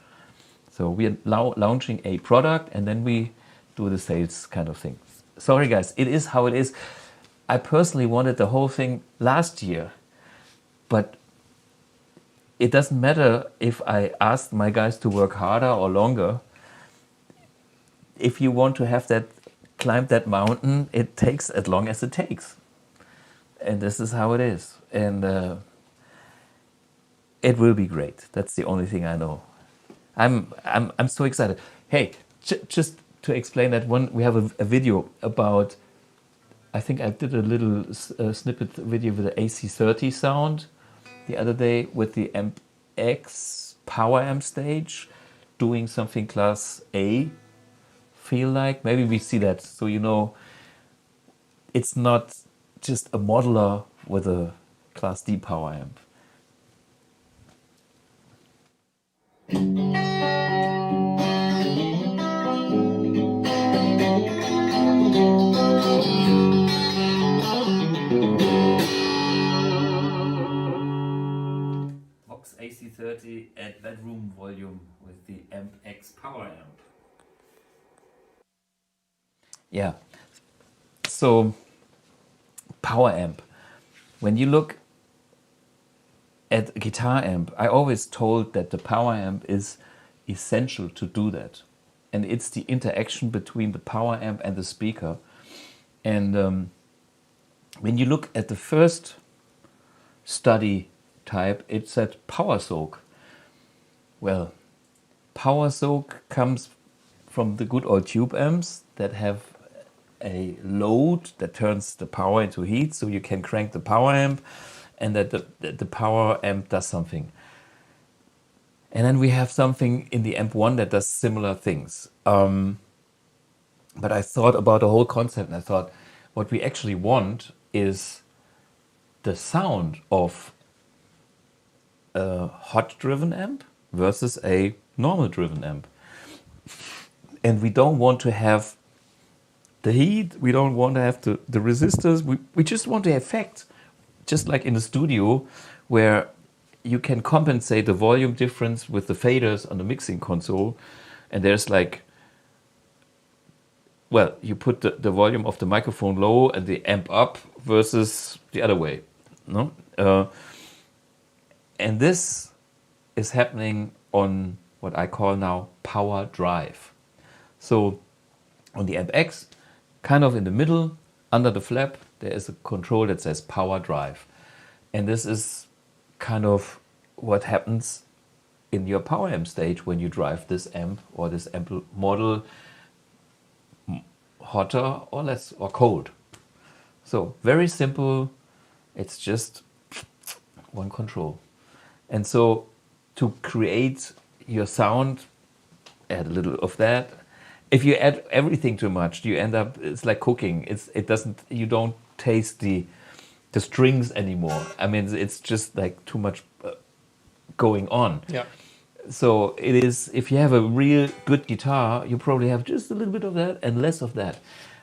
S1: So we are now launching a product, and then we do the sales kind of thing. Sorry guys, it is how it is. I personally wanted the whole thing last year, but it doesn't matter if I asked my guys to work harder or longer. If you want to have that, climb that mountain, it takes as long as it takes. And this is how it is. And it will be great. That's the only thing I know. I'm so excited. Hey, just to explain that one, we have a video about, I think I did a little snippet video with the AC30 sound the other day with the AMP X power amp stage, doing something class A, feel like. Maybe we see that, so you know, it's not just a modeler with a class D power amp. AC30 at bedroom volume with the AMP X power amp. Yeah, so power amp. When you look at a guitar amp, I always told that the power amp is essential to do that. And it's the interaction between the power amp and the speaker. And when you look at the first study type, it said power soak. Well, power soak comes from the good old tube amps that have a load that turns the power into heat, so you can crank the power amp and that the power amp does something. And then we have something in the amp 1 that does similar things. But I thought about the whole concept, and I thought what we actually want is the sound of a hot driven amp versus a normal driven amp. And we don't want to have the heat, we don't want to have the resistors, we just want the effect. Just like in the studio, where you can compensate the volume difference with the faders on the mixing console, and there's like, well, you put the volume of the microphone low and the amp up versus the other way, no? And this is happening on what I call now power drive. So on the AMP X, kind of in the middle, under the flap, there is a control that says power drive. And this is kind of what happens in your power amp stage when you drive this amp or this amp model hotter or less or cold. So very simple, it's just one control. And so to create your sound, add a little of that. If you add everything too much, you end up, it's like cooking. You don't taste the strings anymore. I mean, it's just like too much going on.
S2: Yeah.
S1: So it is, if you have a real good guitar, you probably have just a little bit of that and less of that.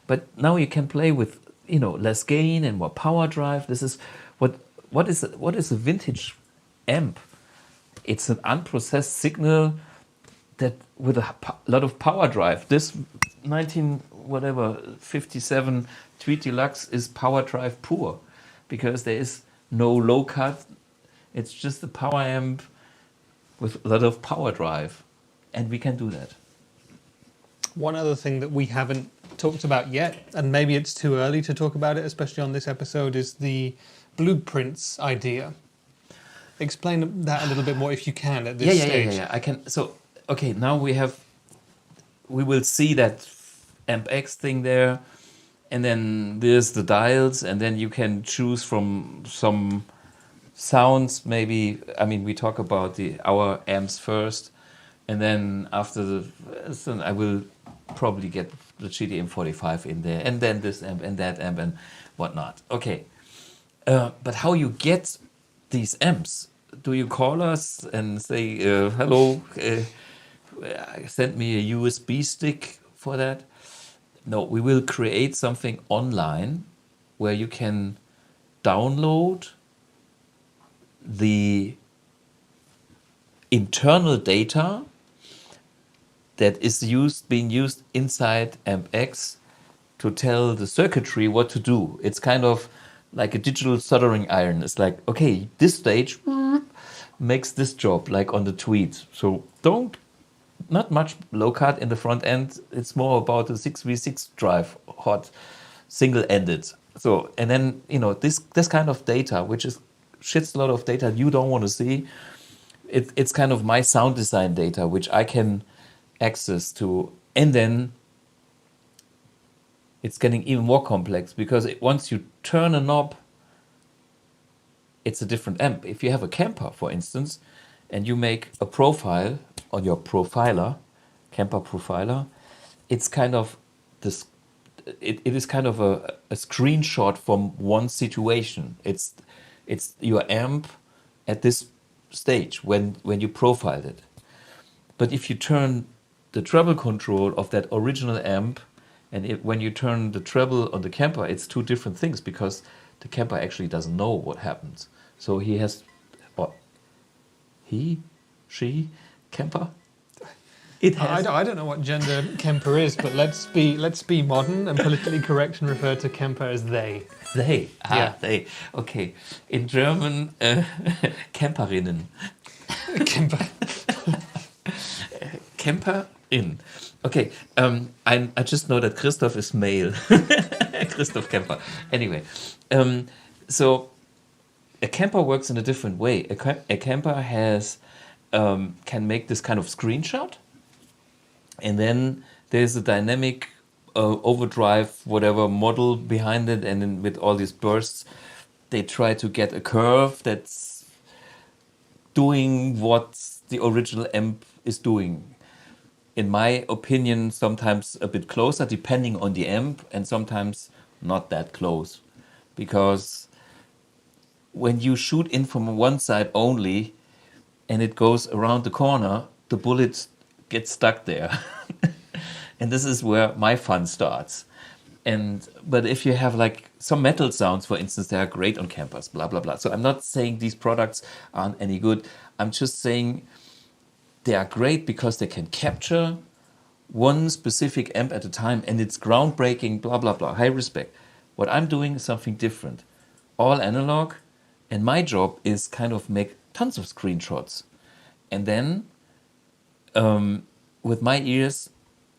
S1: But now you can play with, less gain and more power drive. This is what is a vintage amp? It's an unprocessed signal that with a lot of power drive. This 57 Tweed Deluxe is power drive poor, because there is no low cut. It's just a power amp with a lot of power drive, and we can do that.
S2: One other thing that we haven't talked about yet, and maybe it's too early to talk about it, especially on this episode, is the blueprints idea. Explain that a little bit more if you can at this stage.
S1: Yeah. I can. So, okay, now we will see that AMP X thing there, and then there's the dials, and then you can choose from some sounds. Maybe, I mean, we talk about our amps first, and then after I will probably get the GTM 45 in there, and then this amp and that amp and whatnot. Okay, but how you get these amps? Do you call us and say, hello, send me a USB stick for that? No, we will create something online where you can download the internal data that is being used inside AMP X to tell the circuitry what to do. It's kind of like a digital soldering iron. It's like, okay, this stage makes this job, like on the Tweed. So not much low cut in the front end. It's more about the 6v6 drive, hot, single-ended. So, and then, this kind of data, which shits a lot of data you don't want to see. It's kind of my sound design data, which I can access to. And then it's getting even more complex, because once you turn a knob, it's a different amp. If you have a Kemper, for instance, and you make a profile on your profiler, Kemper profiler, it's kind of this. It is kind of a screenshot from one situation. It's your amp at this stage when you profiled it. But if you turn the treble control of that original amp, and when you turn the treble on the Kemper, it's two different things, because the Kemper actually doesn't know what happens. So he has, she, Kemper. It has.
S2: I don't know what gender Kemper is, but let's be modern and politically correct and refer to Kemper as they.
S1: They.
S2: Yeah.
S1: They. Okay. In German, Kemperinnen.
S2: Kemper.
S1: Kemperin. Okay. I just know that Christoph is male. Christoph Kemper. Anyway, so a Kemper works in a different way. A Kemper has can make this kind of screenshot, and then there's a dynamic overdrive, whatever model behind it, and then with all these bursts, they try to get a curve that's doing what the original amp is doing. In my opinion, sometimes a bit closer, depending on the amp, and sometimes not that close. Because when you shoot in from one side only, and it goes around the corner, the bullet gets stuck there. And this is where my fun starts. But if you have like some metal sounds, for instance, they are great on campers, blah blah blah. So I'm not saying these products aren't any good. I'm just saying they are great because they can capture one specific amp at a time, and it's groundbreaking, blah blah blah. High respect. What I'm doing is something different, all analog, and my job is kind of make tons of screenshots, and then with my ears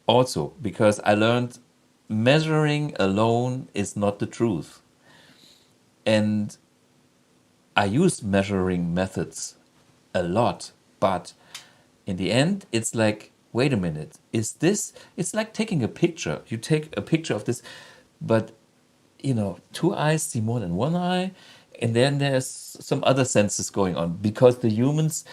S1: also, because I learned measuring alone is not the truth. And I use measuring methods a lot, but in the end, it's like, wait a minute, is this, it's like taking a picture. You take a picture of this, but two eyes see more than one eye, and then there's some other senses going on because the humans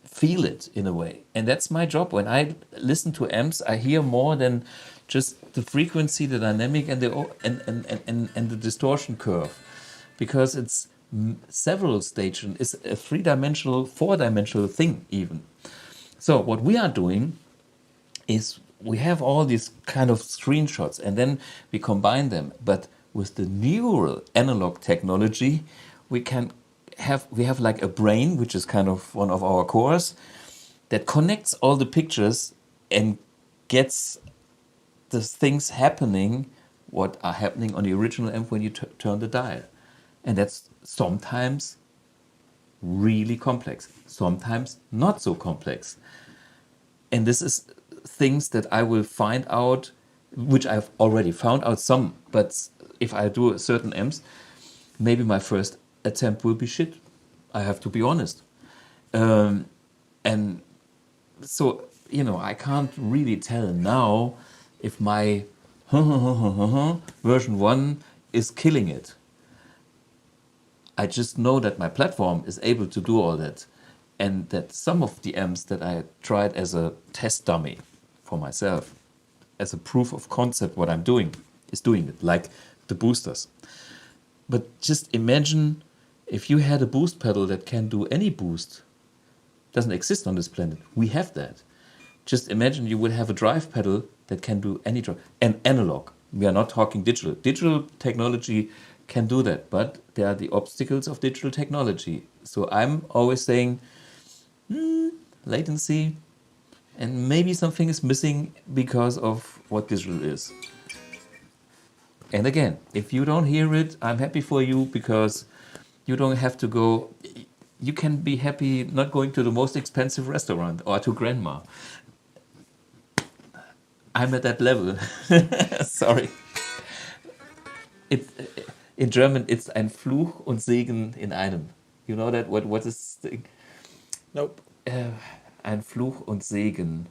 S1: feel it in a way. And that's my job. When I listen to amps, I hear more than just the frequency, the dynamic, and the distortion curve, because it's several stages. It's a three-dimensional, four-dimensional thing even. So what we are doing is we have all these kind of screenshots, and then we combine them. But with the neural analog technology, we have like a brain, which is kind of one of our cores, that connects all the pictures and gets the things happening, what are happening on the original amp when you turn the dial. And that's sometimes really complex, sometimes not so complex. And this is things that I will find out, which I've already found out some, but if I do certain amps, maybe my first attempt will be shit. I have to be honest. And so, I can't really tell now if my version 1 is killing it. I just know that my platform is able to do all that, and that some of the amps that I tried as a test dummy for myself, as a proof of concept what I'm doing, is doing it, like the boosters. But just imagine if you had a boost pedal that can do any boost. Doesn't exist on this planet. We have that. Just imagine you would have a drive pedal that can do any drive. And analog. We are not talking digital. Digital technology can do that, but there are the obstacles of digital technology. So I'm always saying, latency, and maybe something is missing because of what digital is. And again, if you don't hear it, I'm happy for you, because you don't have to go. You can be happy not going to the most expensive restaurant or to grandma. I'm at that level. Sorry. In German, it's ein Fluch und Segen in einem. You know that? What is the...
S2: Nope.
S1: Ein Fluch und Segen.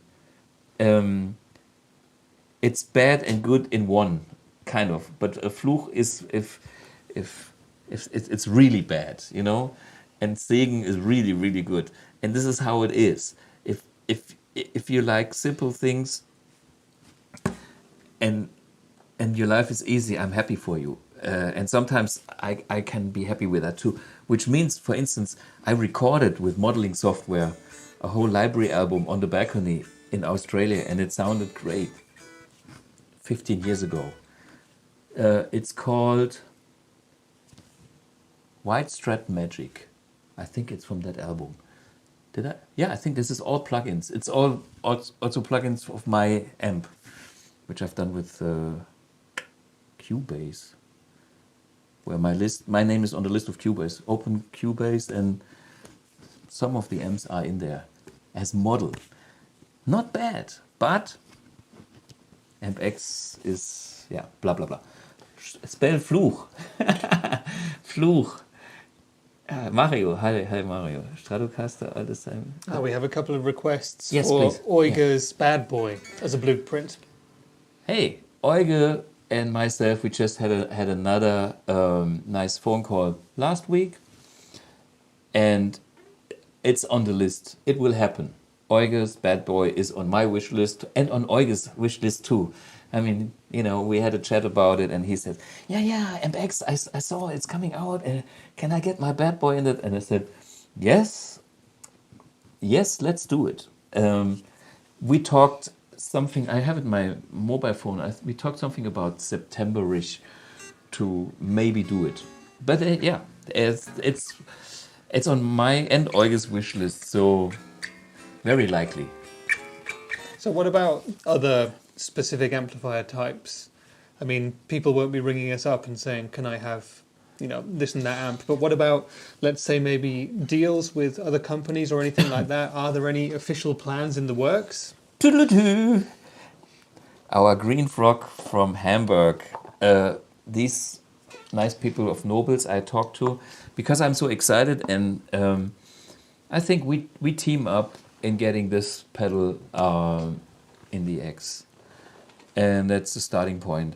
S1: It's bad and good in one, kind of. But a Fluch is if it's really bad, and Segen is really, really good. And this is how it is. If you like simple things and your life is easy, I'm happy for you. And sometimes I can be happy with that too. Which means, for instance, I recorded with modeling software a whole library album on the balcony in Australia, and it sounded great 15 years ago. It's called White Strap Magic. I think it's from that album. Did I? Yeah, I think this is all plugins. It's all also plugins of my amp, which I've done with Cubase, where my name is on the list of Cubase. Open Cubase, and some of the amps are in there as model. Not bad, but AMP X is, blah blah blah. Spell Fluch. Fluch. Mario, hi Mario. Stratocaster, all the same.
S2: We have a couple of requests
S1: Yes,
S2: for
S1: please.
S2: Euge's Bad Boy as a blueprint.
S1: Hey, Euge and myself, we just had another nice phone call last week, and it's on the list. It will happen. Euge's Bad Boy is on my wish list and on Euge's wish list too. I mean, we had a chat about it, and he said, yeah, AMP X, I saw it's coming out. Can I get my Bad Boy in it? And I said, yes, let's do it. We talked something, I have it in my mobile phone. We talked something about September-ish to maybe do it. But yeah, it's on my and Euge's wish list, so very likely.
S2: So what about other specific amplifier types? I mean, people won't be ringing us up and saying, can I have, this and that amp? But what about, let's say, maybe deals with other companies or anything like that? Are there any official plans in the works?
S1: Toodaloo. Our green frog from Hamburg. These nice people of Nobles I talked to, because I'm so excited, and I think we team up in getting this pedal in the X, and that's the starting point.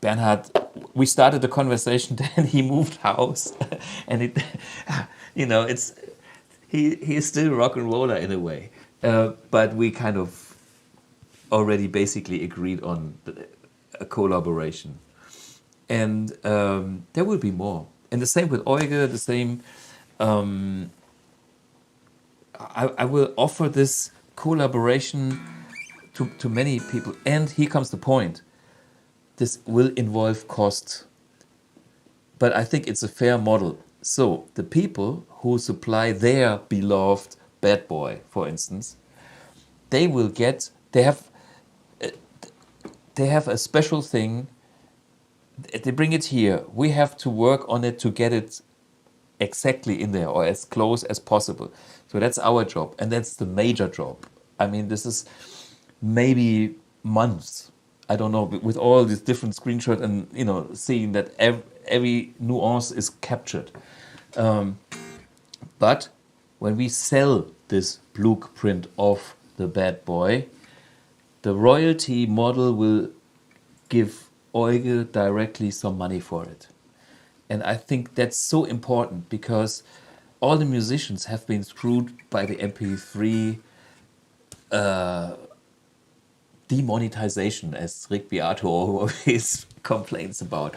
S1: Bernhard, we started the conversation, then he moved house, and it's he is still rock and roller in a way, but we kind of already basically agreed on a collaboration, and there will be more. And the same with Euge, the same. I will offer this collaboration to many people, and here comes the point. This will involve cost, but I think it's a fair model. So the people who supply their beloved bad boy, for instance, they have a special thing. They bring it here. We have to work on it to get it exactly in there, or as close as possible. So that's our job, and that's the major job. I mean, this is maybe months. I don't know, with all these different screenshots and seeing that every nuance is captured. But when we sell this blueprint of the bad boy, the royalty model will give Euge directly some money for it. And I think that's so important, because all the musicians have been screwed by the MP3 demonetization, as Rick Beato always complains about.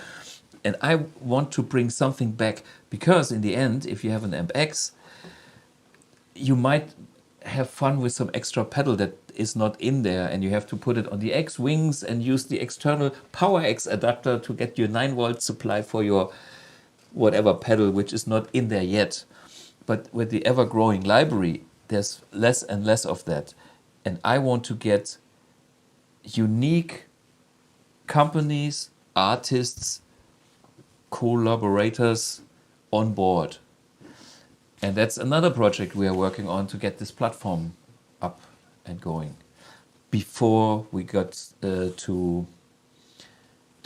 S1: And I want to bring something back, because in the end, if you have an AMP X, you might have fun with some extra pedal that is not in there, and you have to put it on the X wings and use the external Power X adapter to get your 9-volt supply for your whatever pedal, which is not in there yet. But with the ever-growing library, there's less and less of that. And I want to get unique companies, artists, collaborators on board. And that's another project we are working on, to get this platform up and going before we got to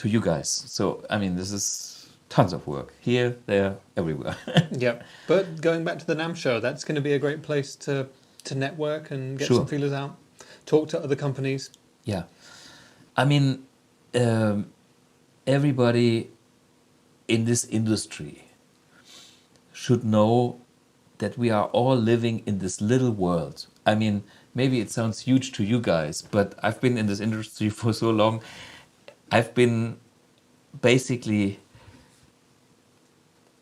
S1: you guys. So, I mean, this is tons of work. Here, there, everywhere.
S2: Yep. But going back to the NAMM Show, that's going to be a great place to network and get some feelers out, talk to other companies.
S1: Yeah. I mean, everybody in this industry should know that we are all living in this little world. I mean, maybe it sounds huge to you guys, but I've been in this industry for so long. I've been basically,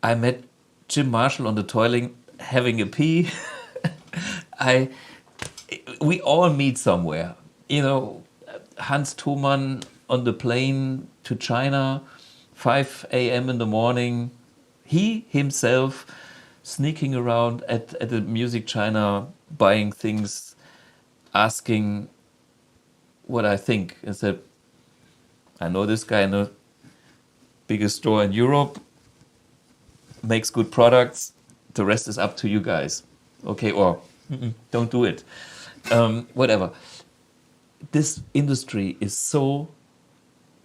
S1: I met Jim Marshall on the toilet having a pee. We all meet somewhere. Hans Thoman on the plane to China, 5 a.m. in the morning. He himself sneaking around at the Music China, buying things, asking what I think. I said, I know this guy, I know biggest store in Europe, makes good products, the rest is up to you guys. Okay, or don't do it. Whatever. This industry is so,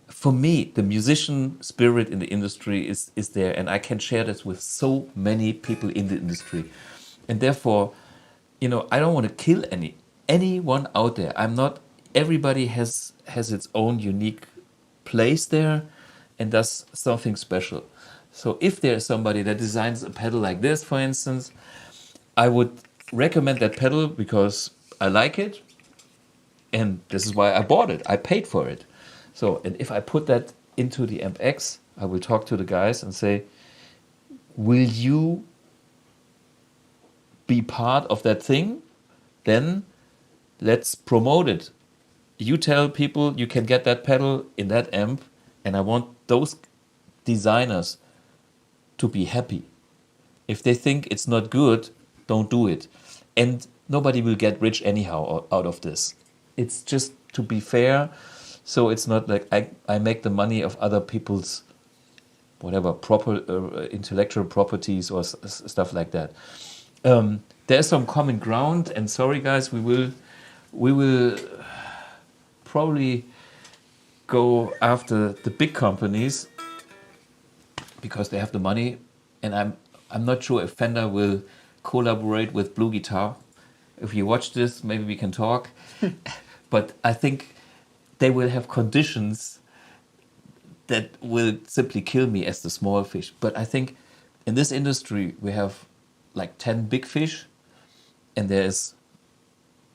S1: for me, the musician spirit in the industry is there, and I can share this with so many people in the industry. And therefore, I don't want to kill anyone out there. Everybody has its own unique place there and does something special. So if there's somebody that designs a pedal like this, for instance, I would recommend that pedal because I like it, and this is why I bought it. I paid for it. So, and if I put that into the AMP X, I will talk to the guys and say, will you be part of that thing? Then let's promote it. You tell people you can get that pedal in that amp, and I want those designers to be happy. If they think it's not good, don't do it. And nobody will get rich anyhow out of this. It's just to be fair, so it's not like I make the money of other people's whatever intellectual properties or stuff like that. There's some common ground, and sorry guys, we will probably go after the big companies because they have the money, and I'm not sure if Fender will collaborate with BluGuitar. If you watch this, maybe we can talk. But I think they will have conditions that will simply kill me as the small fish. But I think in this industry we have like 10 big fish, and there's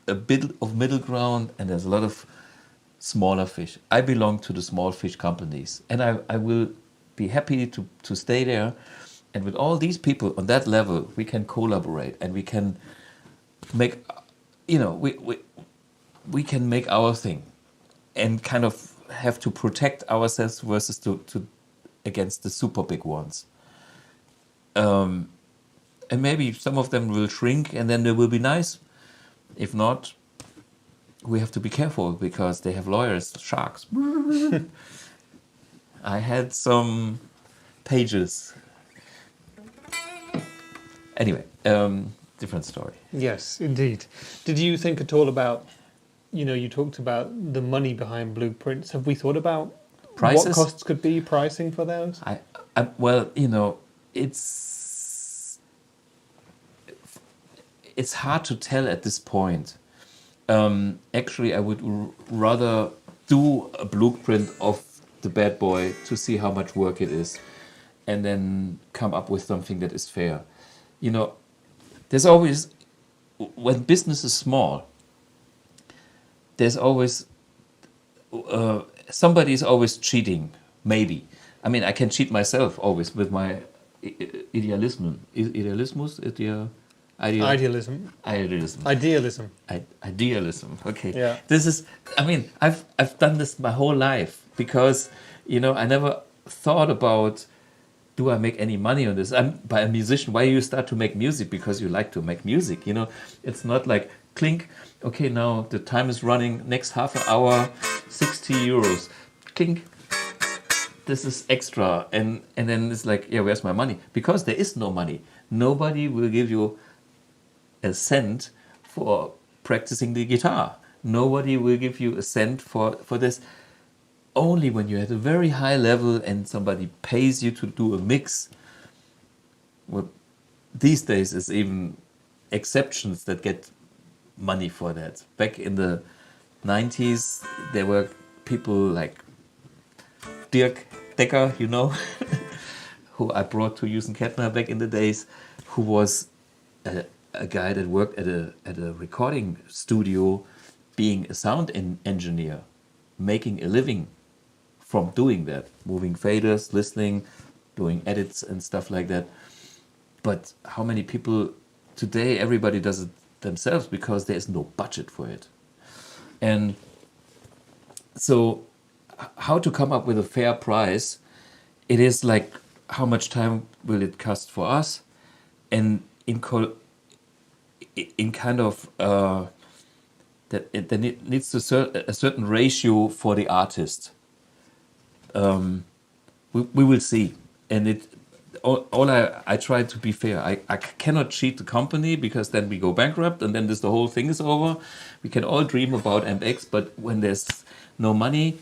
S1: a bit of middle ground, and there's a lot of smaller fish. I belong to the small fish companies, and I will be happy to stay there. And with all these people on that level, we can collaborate, and we can make, we can make our thing, and kind of have to protect ourselves versus to against the super big ones. And maybe some of them will shrink, and then they will be nice. If not, we have to be careful because they have lawyers, sharks. I had some pages. Anyway, different story.
S2: Yes, indeed. Did you think at all about, you talked about the money behind blueprints. Have we thought about
S1: Prices?
S2: What costs could be, pricing for those?
S1: Well, it's hard to tell at this point. Actually, I would rather do a blueprint of the bad boy to see how much work it is, and then come up with something that is fair. There's always, when business is small, there's always, somebody is always cheating, maybe. I mean, I can cheat myself always with my idealism.
S2: Idealism.
S1: Idealism. Okay.
S2: Yeah.
S1: This is. I mean, I've done this my whole life because I never thought about, do I make any money on this? I'm by a musician. Why you start to make music? Because you like to make music. It's not like clink. Okay, now the time is running. Next half an hour, 60 euros. Clink. This is extra, and then it's like, yeah, where's my money? Because there is no money. Nobody will give you a cent for practicing the guitar. Nobody will give you a cent for this. Only when you're at a very high level and somebody pays you to do a mix. Well, these days it's even exceptions that get money for that. Back in the 90s, there were people like Dirk Decker, who I brought to Kettner back in the days, who was a guy that worked at a recording studio, being a sound engineer, making a living from doing that, moving faders, listening, doing edits and stuff like that. But how many people today, everybody does it themselves because there is no budget for it. And so how to come up with a fair price, it is like, how much time will it cost for us? And in kind of that it needs a certain ratio for the artist. We will see, and I try to be fair. I cannot cheat the company because then we go bankrupt, and then the whole thing is over. We can all dream about AMP X, but when there's no money,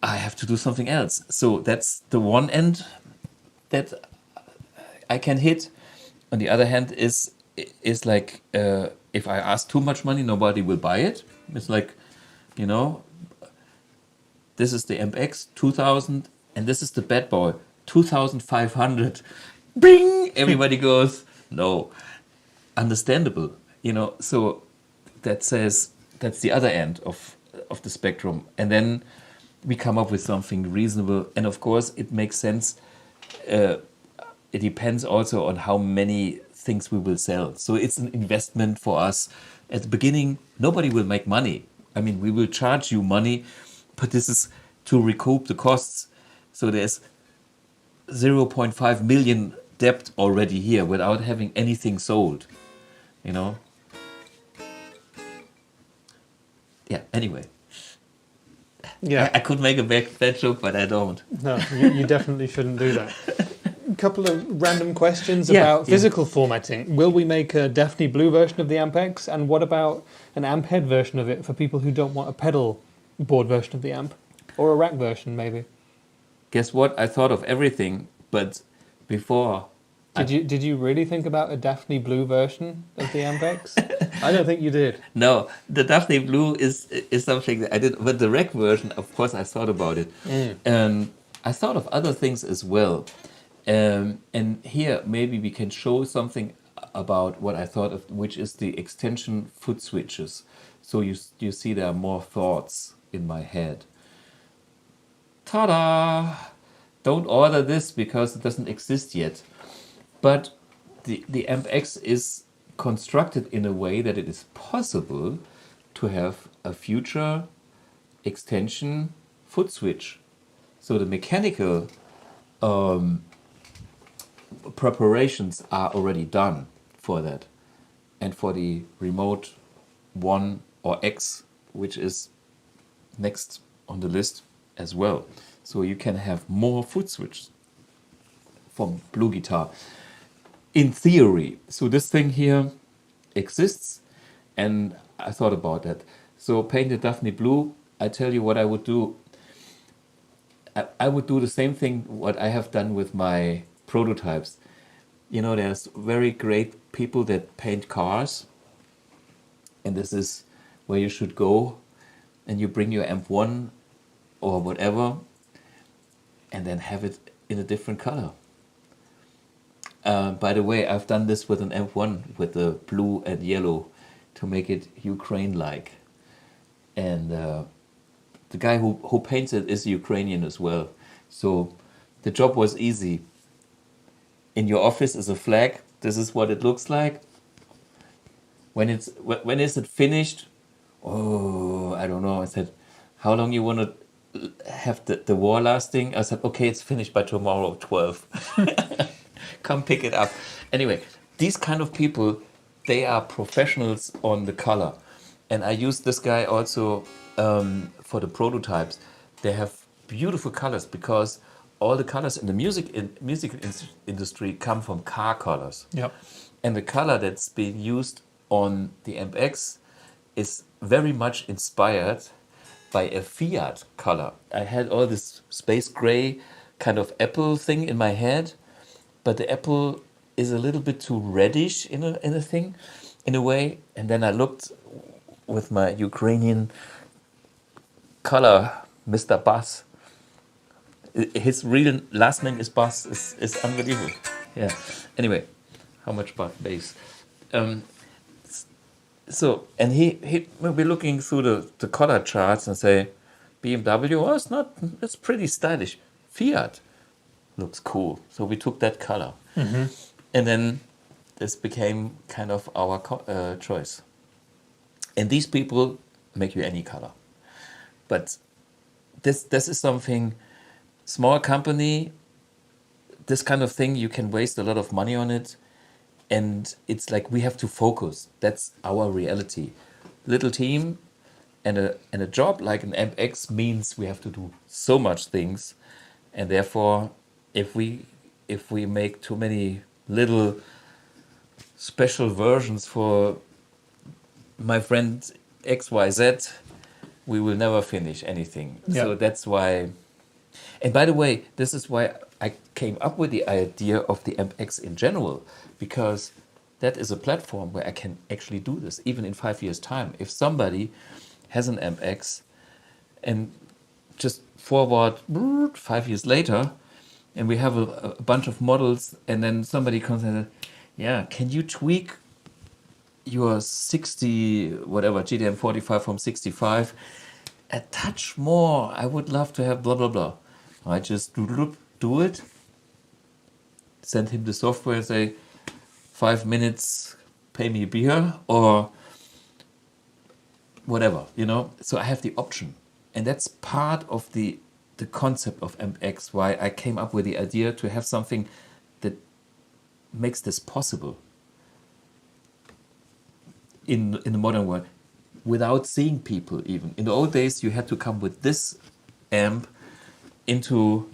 S1: I have to do something else. So that's the one end that I can hit. On the other hand, is like if I ask too much money, nobody will buy it. It's like, this is the AMP X 2000, and this is the bad boy 2500. Bing! Everybody goes, no. Understandable, So that says that's the other end of the spectrum, and then we come up with something reasonable. And of course, it makes sense. It depends also on how many things we will sell. So it's an investment for us. At the beginning, nobody will make money. I mean, we will charge you money, but this is to recoup the costs. So there's 0.5 million debt already here without having anything sold, you know? Yeah, anyway.
S2: Yeah.
S1: I could make a bad joke, but I don't.
S2: No, you definitely shouldn't do that. A couple of random questions about physical formatting. Will we make a Daphne Blue version of the AMP X? And what about an amp head version of it for people who don't want a pedal board version of the amp? Or a rack version, maybe?
S1: Guess what? I thought of everything, but before...
S2: Did you really think about a Daphne Blue version of the AMP X? I don't think you did.
S1: No, the Daphne Blue is something that I did, but the rack version, of course, I thought about it. I thought of other things as well. And here, maybe we can show something about what I thought of, which is the extension foot switches. So you see there are more thoughts in my head. Ta-da! Don't order this because it doesn't exist yet. But the AMP X is constructed in a way that it is possible to have a future extension foot switch. So the mechanical preparations are already done for that. And for the remote 1 or X, which is next on the list as well. So you can have more foot switches from BluGuitar. In theory, so this thing here exists, and I thought about that. So painted Daphne Blue, I tell you what I would do. I would do the same thing what I have done with my prototypes. You know, there's very great people that paint cars, and this is where you should go, and you bring your AMP1 or whatever, and then have it in a different color. By the way, I've done this with an AMP1 with the blue and yellow to make it Ukraine-like. And the guy who paints it is Ukrainian as well. So the job was easy. In your office is a flag. This is what it looks like. When is it finished? Oh, I don't know. I said, how long you want to have the war lasting? I said, okay, it's finished by tomorrow, 12. Come pick it up. Anyway, these kind of people, they are professionals on the color. And I use this guy also for the prototypes. They have beautiful colors because all the colors in the music industry come from car colors.
S2: Yep.
S1: And the color that's being used on the AMP X is very much inspired by a Fiat color. I had all this space gray kind of apple thing in my head, but the apple is a little bit too reddish in a way. And then I looked with my Ukrainian color, Mr. Bass. His real last name is Bass. Is unbelievable. Yeah. Anyway, how much bass? So, and he will be looking through the color charts and say, BMW, oh, it's pretty stylish. Fiat looks cool. So we took that color. Mm-hmm. And then this became kind of our choice. And these people make you any color. But this is something, small company, this kind of thing, you can waste a lot of money on it. And it's like we have to focus. That's our reality. Little team and a job like an AMP X means we have to do so much things. And therefore, if we make too many little special versions for my friend XYZ, we will never finish anything. Yep. So that's why. And by the way, this is why I came up with the idea of the AMP X in general, because that is a platform where I can actually do this, even in 5 years' time. If somebody has an AMP X and just forward 5 years later, and we have a bunch of models, and then somebody comes and says, yeah, can you tweak your 60, whatever, GTM 45 from 65 a touch more? I would love to have blah, blah, blah. I just do it, send him the software and say, 5 minutes, pay me a beer, or whatever, you know. So I have the option. And that's part of the concept of AMP X, why I came up with the idea to have something that makes this possible in the modern world without seeing people even. In the old days, you had to come with this amp into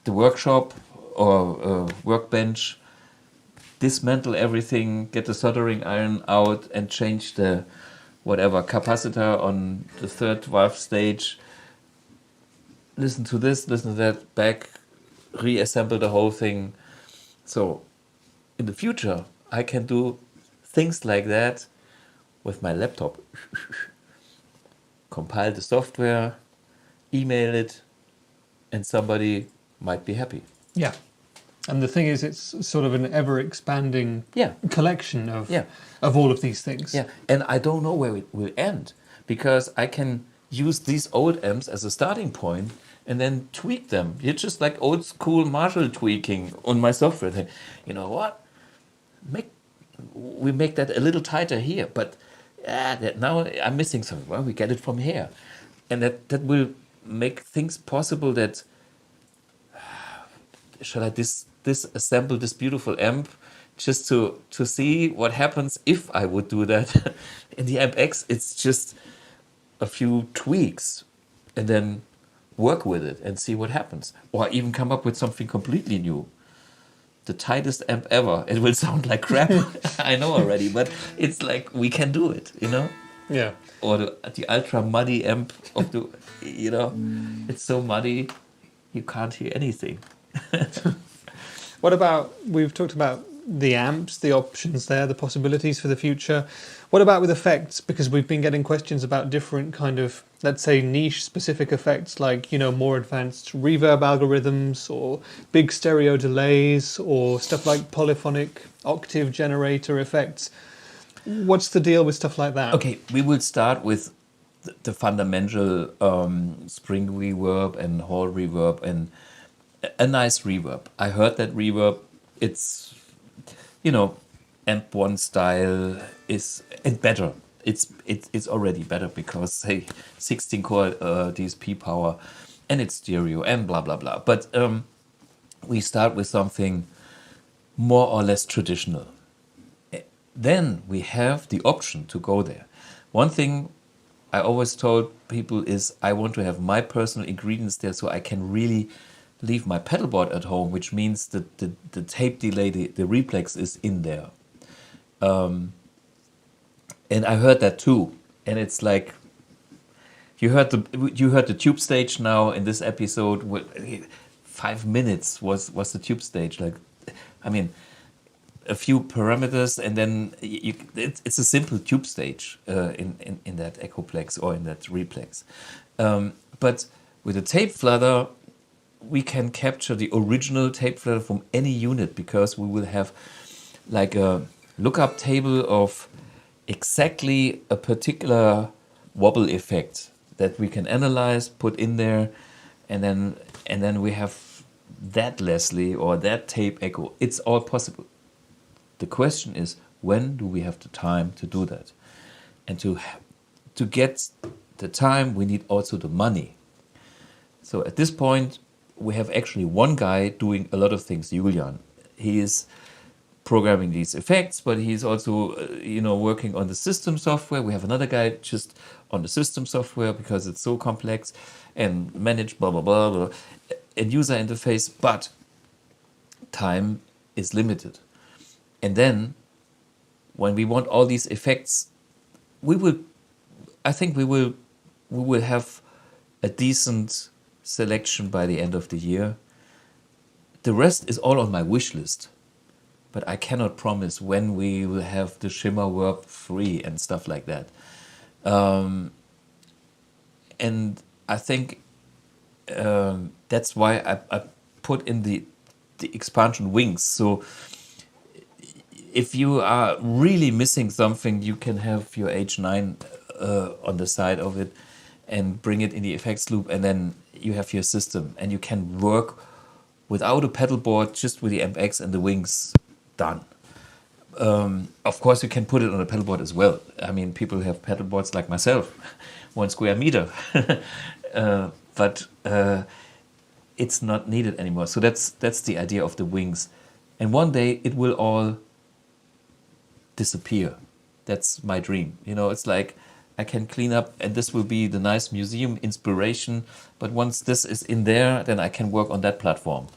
S1: the workshop or workbench, dismantle everything, get the soldering iron out and change the whatever capacitor on the third valve stage, listen to this, listen to that, back, reassemble the whole thing. So in the future, I can do things like that with my laptop. Compile the software, email it, and somebody might be happy.
S2: Yeah. And the thing is, it's sort of an ever-expanding collection of all of these things.
S1: Yeah, and I don't know where it will end, because I can use these old amps as a starting point and then tweak them. It's just like old school Marshall tweaking on my software thing. You know what? We make that a little tighter here, but now I'm missing something. Well, we get it from here. And that will make things possible that, shall I disassemble this beautiful amp just to see what happens if I would do that. In the AMP X, it's just a few tweaks and then work with it and see what happens. Or even come up with something completely new. The tightest amp ever. It will sound like crap, I know already, but it's like we can do it, you know?
S2: Yeah.
S1: Or the ultra muddy amp of the, you know, it's so muddy you can't hear anything.
S2: What about, we've talked about the amps, the options there, the possibilities for the future. What about with effects? Because we've been getting questions about different kind of, let's say, niche specific effects, like, you know, more advanced reverb algorithms or big stereo delays or stuff like polyphonic octave generator effects. What's the deal with stuff like that?
S1: Okay, we will start with the fundamental spring reverb and hall reverb and a nice reverb. I heard that reverb. It's, you know, amp one style is and better. It's already better because, say, 16 core DSP power and it's stereo and blah blah blah. But we start with something more or less traditional. Then we have the option to go there. One thing I always told people is I want to have my personal ingredients there so I can really leave my pedal board at home, which means that the tape delay, the replex is in there. And I heard that too. And it's like, you heard the tube stage now in this episode. 5 minutes was the tube stage. Like, I mean, a few parameters, and then it's a simple tube stage in that echoplex or in that replex. But with a tape flutter, we can capture the original tape flutter from any unit, because we will have like a lookup table of exactly a particular wobble effect that we can analyze, put in there, and then we have that Leslie or that tape echo. It's all possible. The question is, when do we have the time to do that? And to get the time, we need also the money. So at this point, we have actually one guy doing a lot of things, Julian. He is programming these effects, but he's also working on the system software. We have another guy just on the system software because it's so complex and manage blah blah blah blah and user interface, but time is limited. And then when we want all these effects, we will have a decent selection by the end of the year. The rest is all on my wish list, but I cannot promise when we will have the shimmer work free and stuff like that. And I think that's why I put in the expansion wings. So if you are really missing something, you can have your H9 on the side of it and bring it in the effects loop, and then you have your system and you can work without a pedal board, just with the AMP X and the wings done. Of course, you can put it on a pedal board as well. I mean, people have pedal boards like myself, 1 square meter, but it's not needed anymore. So that's the idea of the wings, and one day it will all disappear. That's my dream. You know, it's like I can clean up, and this will be the nice museum inspiration. But once this is in there, then I can work on that platform,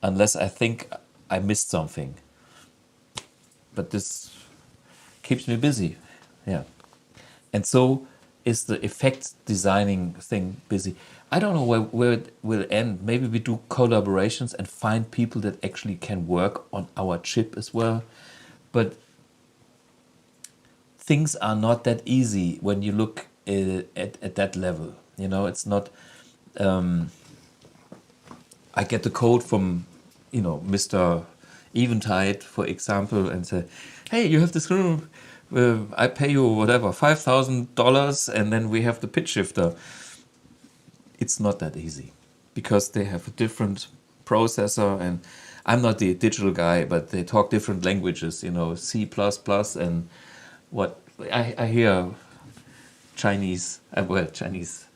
S1: unless I think I missed something. But this keeps me busy, yeah. And so is the effects designing thing busy. I don't know where it will end. Maybe we do collaborations and find people that actually can work on our chip as well. But things are not that easy when you look at that level. You know, it's not. I get the code from, you know, Mr. Eventide, for example, and say, hey, you have this room. I pay you whatever, $5,000, and then we have the pitch shifter. It's not that easy because they have a different processor, and I'm not the digital guy, but they talk different languages, you know, C++ and what I hear Chinese,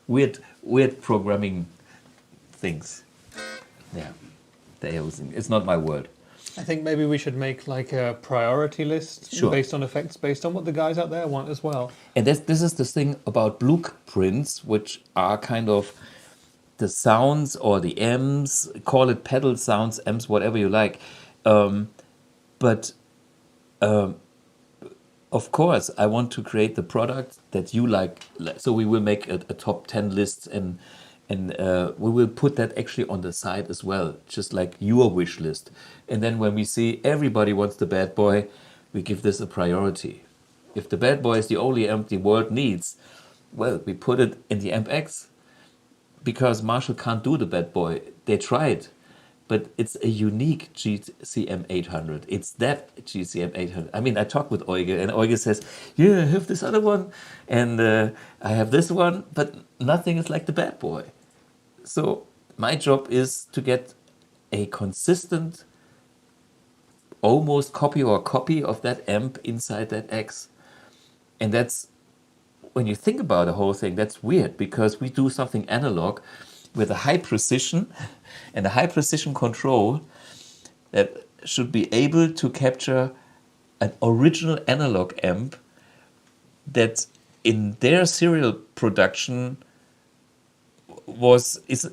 S1: weird programming things. Yeah, they are using. It's not my word.
S2: I think maybe we should make like a priority list based on effects, based on what the guys out there want as well.
S1: And this is the thing about blueprints, which are kind of the sounds or the amps, call it pedal sounds, amps, whatever you like. But of course, I want to create the product that you like. So we will make a top 10 list, and we will put that actually on the side as well, just like your wish list. And then when we see everybody wants the bad boy, we give this a priority. If the bad boy is the only amp the world needs, well, we put it in the AMP X, because Marshall can't do the bad boy. They tried, but it's a unique GCM 800. It's that GCM 800. I mean, I talk with Euge, and Euge says, yeah, I have this other one, and I have this one, but nothing is like the bad boy. So my job is to get a consistent, almost copy of that amp inside that X. And that's, when you think about the whole thing, that's weird, because we do something analog with a high precision and a high precision control that should be able to capture an original analog amp that in their serial production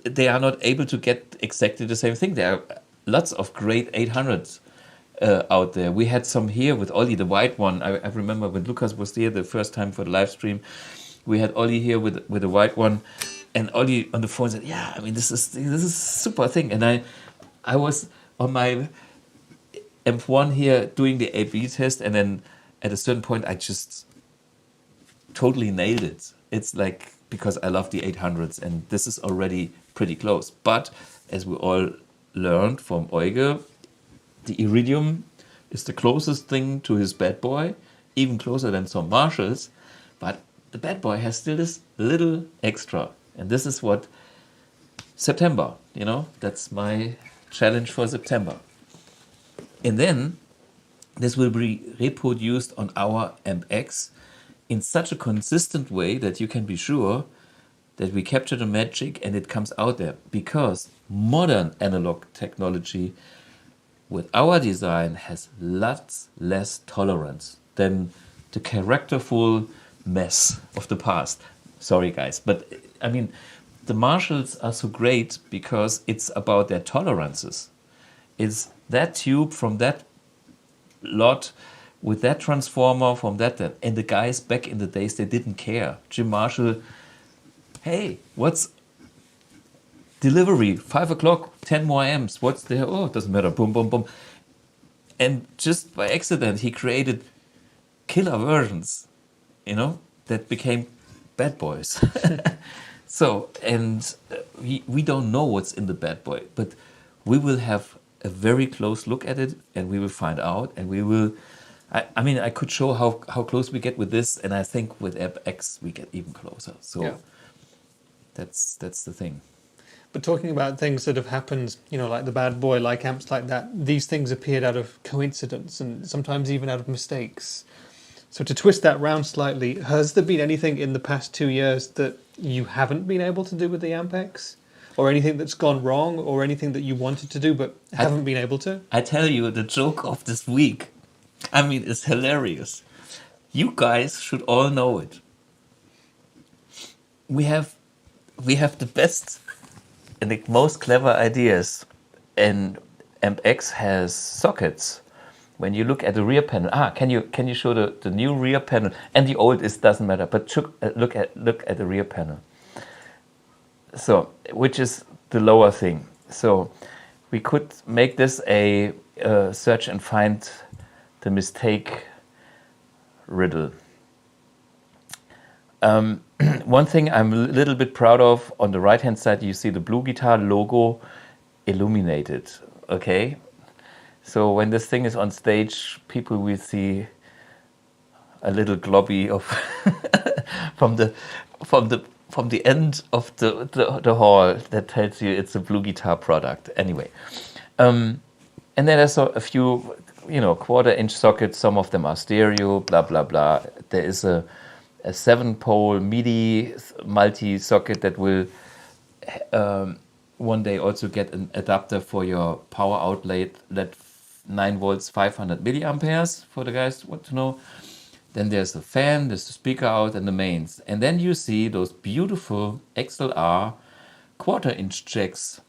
S1: they are not able to get exactly the same thing. There are lots of great 800s out there. We had some here with Ollie, the white one. I remember when Lucas was here the first time for the live stream, we had Ollie here with the white one, and Ollie on the phone said, yeah, I mean, this is a super thing. And I was on my M1 here doing the A/B test, and then at a certain point I just totally nailed it. It's like, because I love the 800s, and this is already pretty close. But as we all learned from Euge, the Iridium is the closest thing to his bad boy, even closer than some Marshalls. But the bad boy has still this little extra. And this is what September, you know, that's my challenge for September. And then this will be reproduced on our AMP X in such a consistent way that you can be sure that we capture the magic and it comes out there. Because modern analog technology with our design has lots less tolerance than the characterful mess of the past. Sorry guys, but I mean, the Marshalls are so great because it's about their tolerances. It's that tube from that lot with that transformer from that, and the guys back in the days, they didn't care. Jim Marshall, hey, what's delivery? 5 o'clock, 10 more amps. What's there? Oh, it doesn't matter. Boom, boom, boom. And just by accident, he created killer versions, you know, that became bad boys. So, and we don't know what's in the bad boy, but we will have a very close look at it, and we will find out, and we will. I mean, I could show how close we get with this, and I think with AMP X we get even closer. So yeah. That's the thing.
S2: But talking about things that have happened, like the bad boy, like amps like that, these things appeared out of coincidence and sometimes even out of mistakes. So to twist that round slightly, has there been anything in the past 2 years that you haven't been able to do with the AMP X? Or anything that's gone wrong, or anything that you wanted to do but haven't been able to?
S1: I tell you, the joke of this week, I mean, it's hilarious. You guys should all know it. We have the best and the most clever ideas, and AMP X has sockets. When you look at the rear panel, can you show the new rear panel, and the old doesn't matter, but look at the rear panel. So, which is the lower thing. So, we could make this a search and find the mistake riddle. One thing I'm a little bit proud of, on the right hand side you see the BluGuitar logo illuminated. Okay, so when this thing is on stage, people will see a little globby of from the end of the hall that tells you it's a BluGuitar product. Anyway, and then there's a few, 1/4-inch sockets. Some of them are stereo. Blah blah blah. There is a 7-pole MIDI multi-socket that will one day also get an adapter for your power outlet, that 9 volts 500 milliamperes, for the guys who want to know. Then there's the fan, there's the speaker out, and the mains. And then you see those beautiful XLR 1/4-inch jacks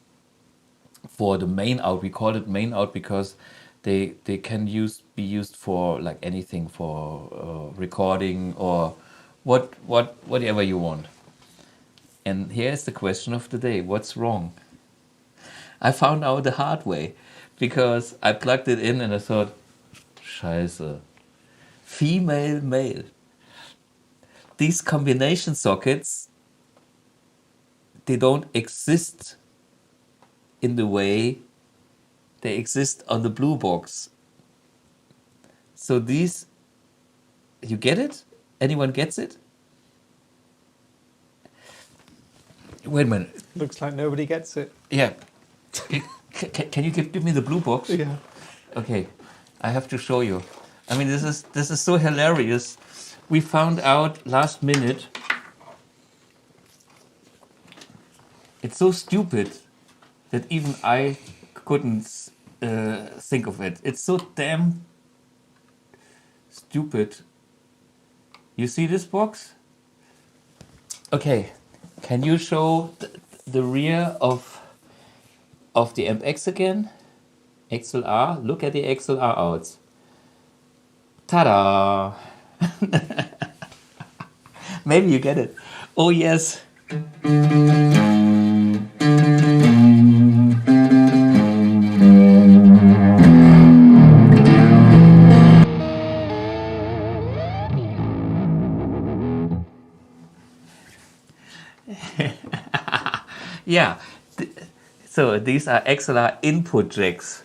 S1: for the main out. We call it main out because they can be used for like anything, for recording or whatever you want. And here's the question of the day: what's wrong? I found out the hard way, because I plugged it in and I thought, Scheiße, female, male. These combination sockets, they don't exist in the way they exist on the blue box. So these, you get it? Anyone gets it? Wait a minute.
S2: Looks like nobody gets it.
S1: Yeah. Can you give me the blue box?
S2: Yeah.
S1: Okay, I have to show you. I mean, this is so hilarious. We found out last minute. It's so stupid that even I couldn't think of it. It's so damn stupid. You see this box? Okay, can you show the rear of the AMP X again? XLR, look at the XLR outs. Ta-da! Maybe you get it. Oh yes. Yeah. So these are XLR input jacks.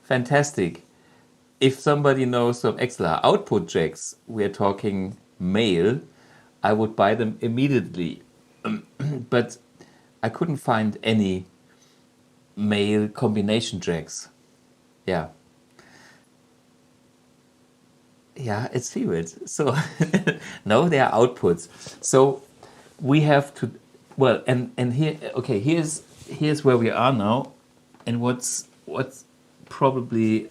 S1: Fantastic. If somebody knows some XLR output jacks, we're talking male, I would buy them immediately. But I couldn't find any male combination jacks. Yeah. Yeah, it's weird. So no, they are outputs. So we have to, well, and here, okay, here's where we are now, and what's probably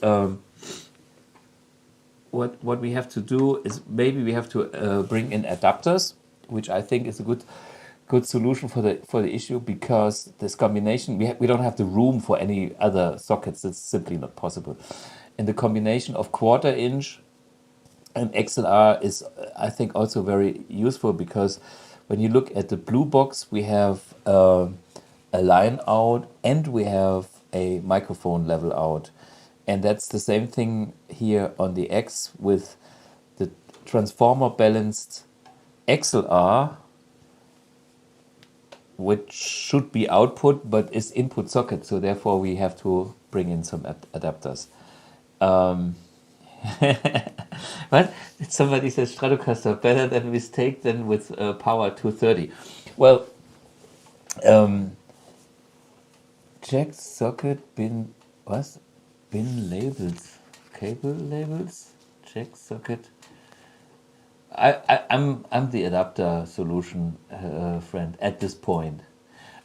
S1: what we have to do is maybe we have to bring in adapters, which I think is a good solution for the issue, because this combination, we don't have the room for any other sockets. It's simply not possible. And the combination of 1/4-inch and XLR is, I think, also very useful, because when you look at the blue box, we have a line out and we have a microphone level out. And that's the same thing here on the X with the transformer balanced XLR, which should be output but is input socket. So therefore we have to bring in some adapters. What? Somebody says Stratocaster better than Mistake than with power 230. Well, Jack socket bin was? Bin labels. Cable labels? Jack socket. I'm the adapter solution friend at this point.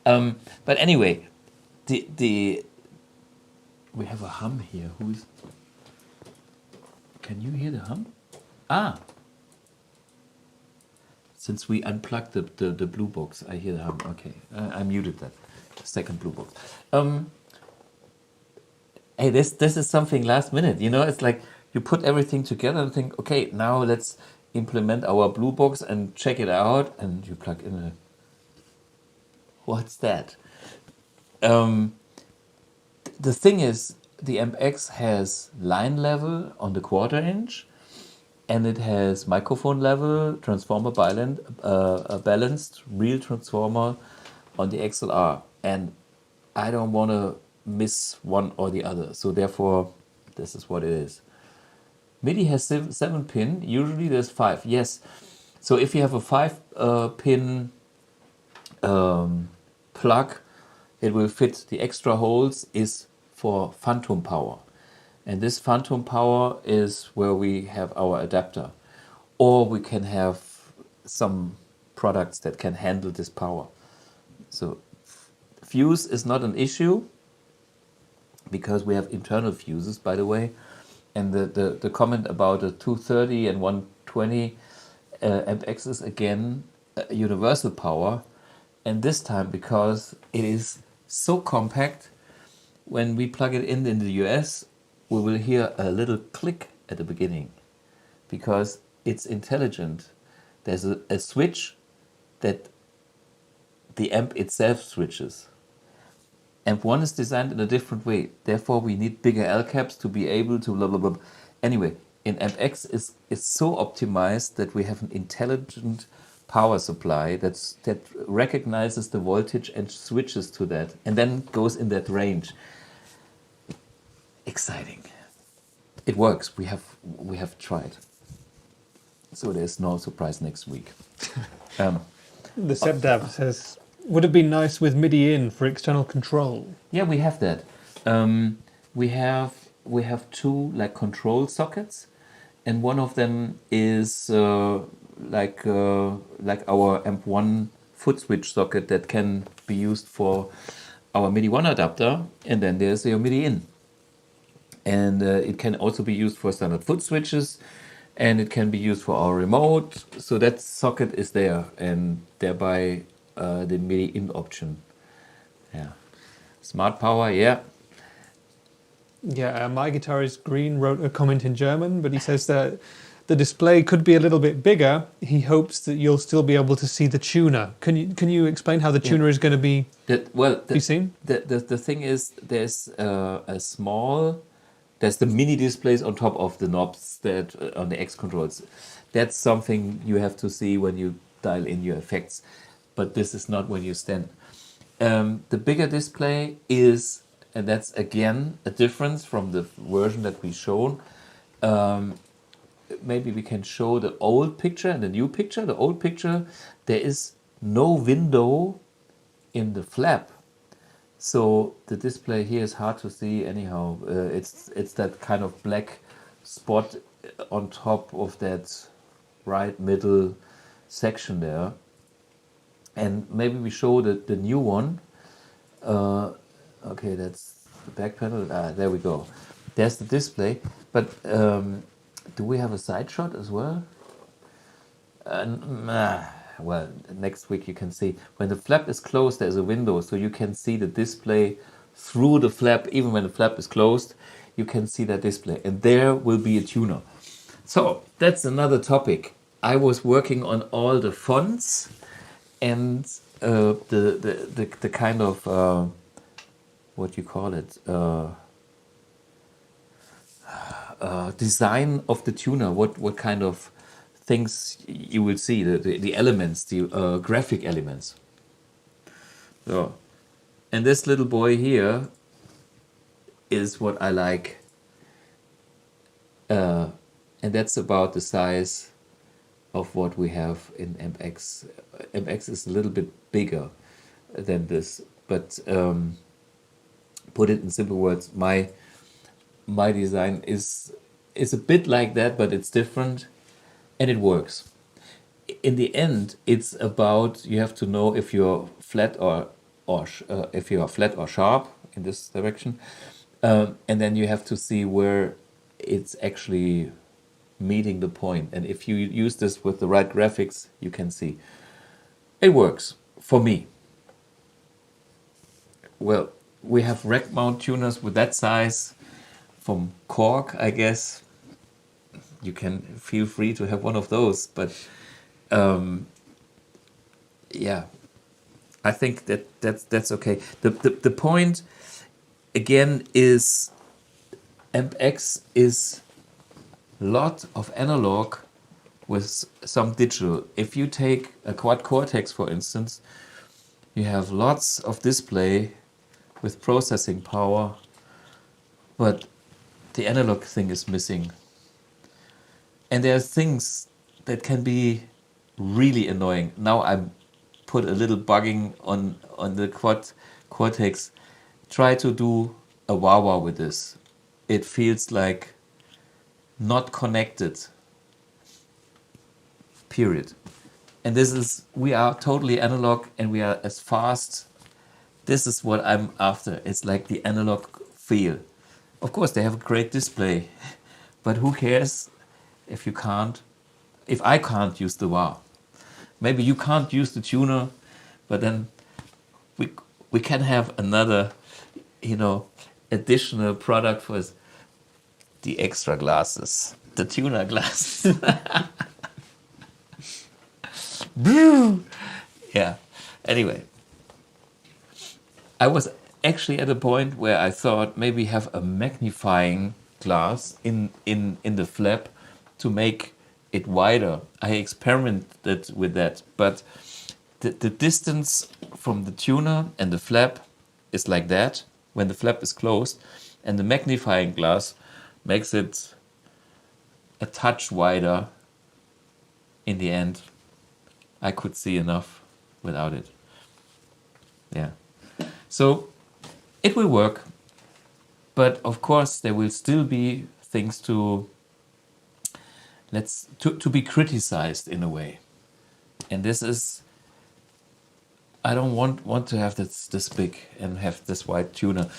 S1: But anyway, the we have a hum here. Who's? Can you hear the hum? Ah, since we unplugged the blue box, I hear the hum. Okay, I muted that second blue box. Hey, this is something last minute. You know, it's like you put everything together and think, okay, now let's implement our blue box and check it out, and you plug in a. What's that? The thing is, the AMP X has line level on the quarter inch, and it has microphone level, transformer balanced real transformer on the XLR. And I don't want to miss one or the other. So therefore, this is what it is. MIDI has 7 pin. Usually there's 5. Yes. So if you have a 5 pin plug, it will fit. The extra holes is for phantom power. And this phantom power is where we have our adapter. Or we can have some products that can handle this power. So fuse is not an issue because we have internal fuses, by the way. And the comment about a 230 and 120 AMP X is again universal power. And this time, because it is so compact, when we plug it in the US, we will hear a little click at the beginning because it's intelligent. There's a switch that the amp itself switches. Amp 1 is designed in a different way. Therefore, we need bigger L caps to be able to blah, blah, blah. Anyway, in AMP X is so optimized that we have an intelligent power supply that recognizes the voltage and switches to that and then goes in that range. Exciting. It works. We have tried. So there's no surprise next week.
S2: The SebDav says, would it be nice with MIDI in for external control?
S1: Yeah, we have that. We have 2 like control sockets, and one of them is like our AMP1 foot switch socket that can be used for our MIDI 1 adapter, and then there's your MIDI in. And it can also be used for standard foot switches, and it can be used for our remote. So that socket is there, and thereby the MIDI in option. Yeah. Smart power, yeah.
S2: Yeah, my guitarist Green wrote a comment in German, but he says that the display could be a little bit bigger. He hopes that you'll still be able to see the tuner. Can you explain how the tuner is going to be seen?
S1: The thing is, there's there's the mini displays on top of the knobs that on the X controls. That's something you have to see when you dial in your effects, but this is not when you stand. The bigger display is, and that's again a difference from the version that we shown. Maybe we can show the old picture and the new picture. The old picture, there is no window in the flap. So the display here is hard to see anyhow. It's that kind of black spot on top of that right middle section there. And maybe we show the new one. Okay, that's the back panel. There we go. There's the display. But do we have a side shot as well? Well, next week you can see. When the flap is closed, there's a window, so you can see the display through the flap. Even when the flap is closed, you can see that display. And there will be a tuner. So, that's another topic. I was working on all the fonts and the kind of, what you call it, design of the tuner. What kind of things you will see, the elements, the graphic elements. So, and this little boy here is what I like, and that's about the size of what we have in AMP X. AMP X is a little bit bigger than this, but put it in simple words, my design is a bit like that, but it's different, and it works. In the end, it's about, you have to know if you're flat or if you are flat or sharp in this direction, and then you have to see where it's actually meeting the point. And if you use this with the right graphics, you can see it works for me. Well, we have rack mount tuners with that size from Korg, I guess. You can feel free to have one of those, but yeah, I think that's okay. The point again is AMP X is a lot of analog with some digital. If you take a quad cortex, for instance, you have lots of display with processing power, but the analog thing is missing. And there are things that can be really annoying. Now I put a little bugging on the quad cortex. Try to do a wah-wah with this. It feels like not connected. Period. And this is, we are totally analog and we are as fast. This is what I'm after. It's like the analog feel. Of course, they have a great display, but who cares if I can't use the wah? Maybe you can't use the tuner, but then we can have another, additional product for the extra glasses, the tuner glasses. Yeah. Anyway, I was actually at a point where I thought maybe have a magnifying glass in the flap to make it wider. I experimented with that, but the distance from the tuner and the flap is like that when the flap is closed, and the magnifying glass makes it a touch wider. In the end, I could see enough without it. Yeah. So it will work, but of course there will still be things to be criticized in a way. And this is, I don't want to have this big and have this wide tuner.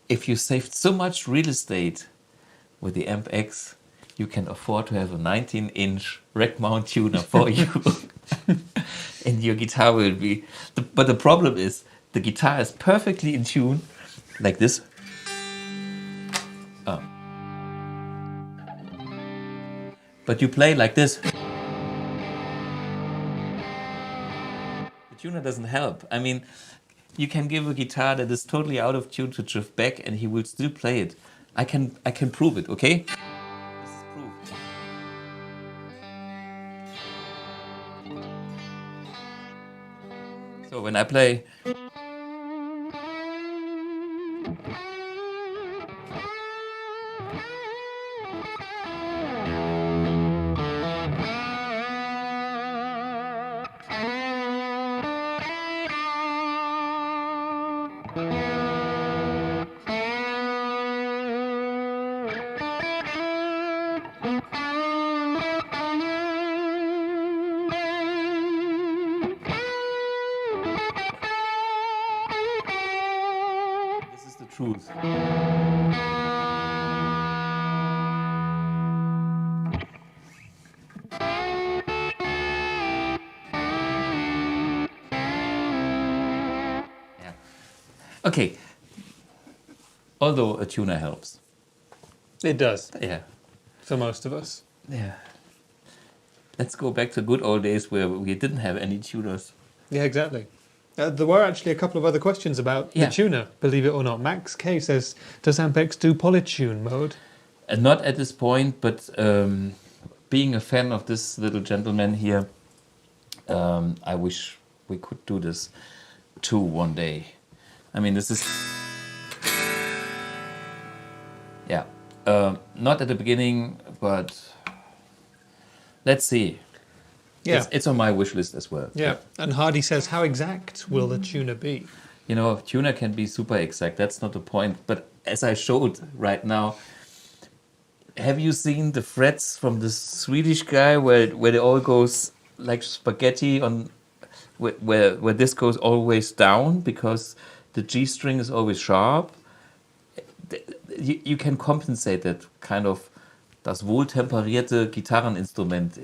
S1: If you saved so much real estate with the AMP X, you can afford to have a 19-inch rack mount tuner for you. And your guitar will be... But the problem is, the guitar is perfectly in tune, like this. But you play like this. The tuner doesn't help. I mean, you can give a guitar that is totally out of tune to Jeff Beck and he will still play it. I can prove it, okay? This is proof. So when I play... This is the truth. Yeah. Okay. Although a tuner helps.
S2: It does.
S1: Yeah.
S2: For most of us.
S1: Yeah. Let's go back to good old days where we didn't have any tuners.
S2: Yeah, exactly. There were actually a couple of other questions about the tuner, believe it or not. Max K says, does AMP X do polytune mode?
S1: Not at this point, but being a fan of this little gentleman here, I wish we could do this too one day. I mean, this is... Yeah. Not at the beginning, but let's see.
S2: Yeah.
S1: It's on my wish list as well.
S2: Yeah. And Hardy says, how exact will the tuner be?
S1: You know, tuner can be super exact. That's not the point. But as I showed right now, have you seen the frets from the Swedish guy where it all goes like spaghetti on where this goes always down because the G string is always sharp? You can compensate that kind of das wohltemperierte Gitarreninstrument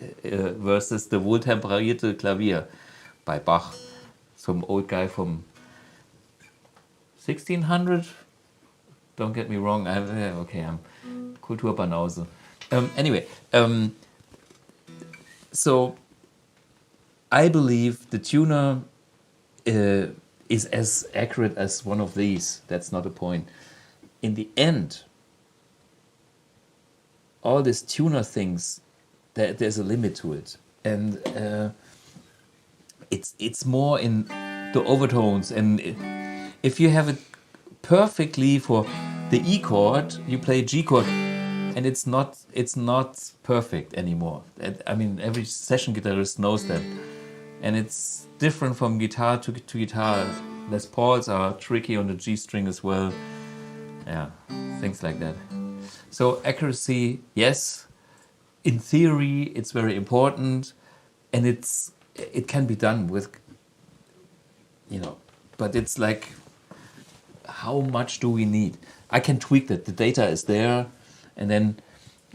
S1: versus the wohltemperierte Klavier by Bach, some old guy from 1600. Don't get me wrong. I'm Kulturbanause. Anyway, so I believe the tuner is as accurate as one of these. That's not the point. In the end, all these tuner things, there's a limit to it, and it's more in the overtones. And if you have it perfectly for the E chord, you play G chord, and it's not perfect anymore. I mean, every session guitarist knows that, and it's different from guitar to guitar. Les Pauls are tricky on the G string as well. Yeah, things like that. So accuracy, yes. In theory, it's very important, and it can be done with, but it's like, how much do we need? I can tweak that. The data is there, and then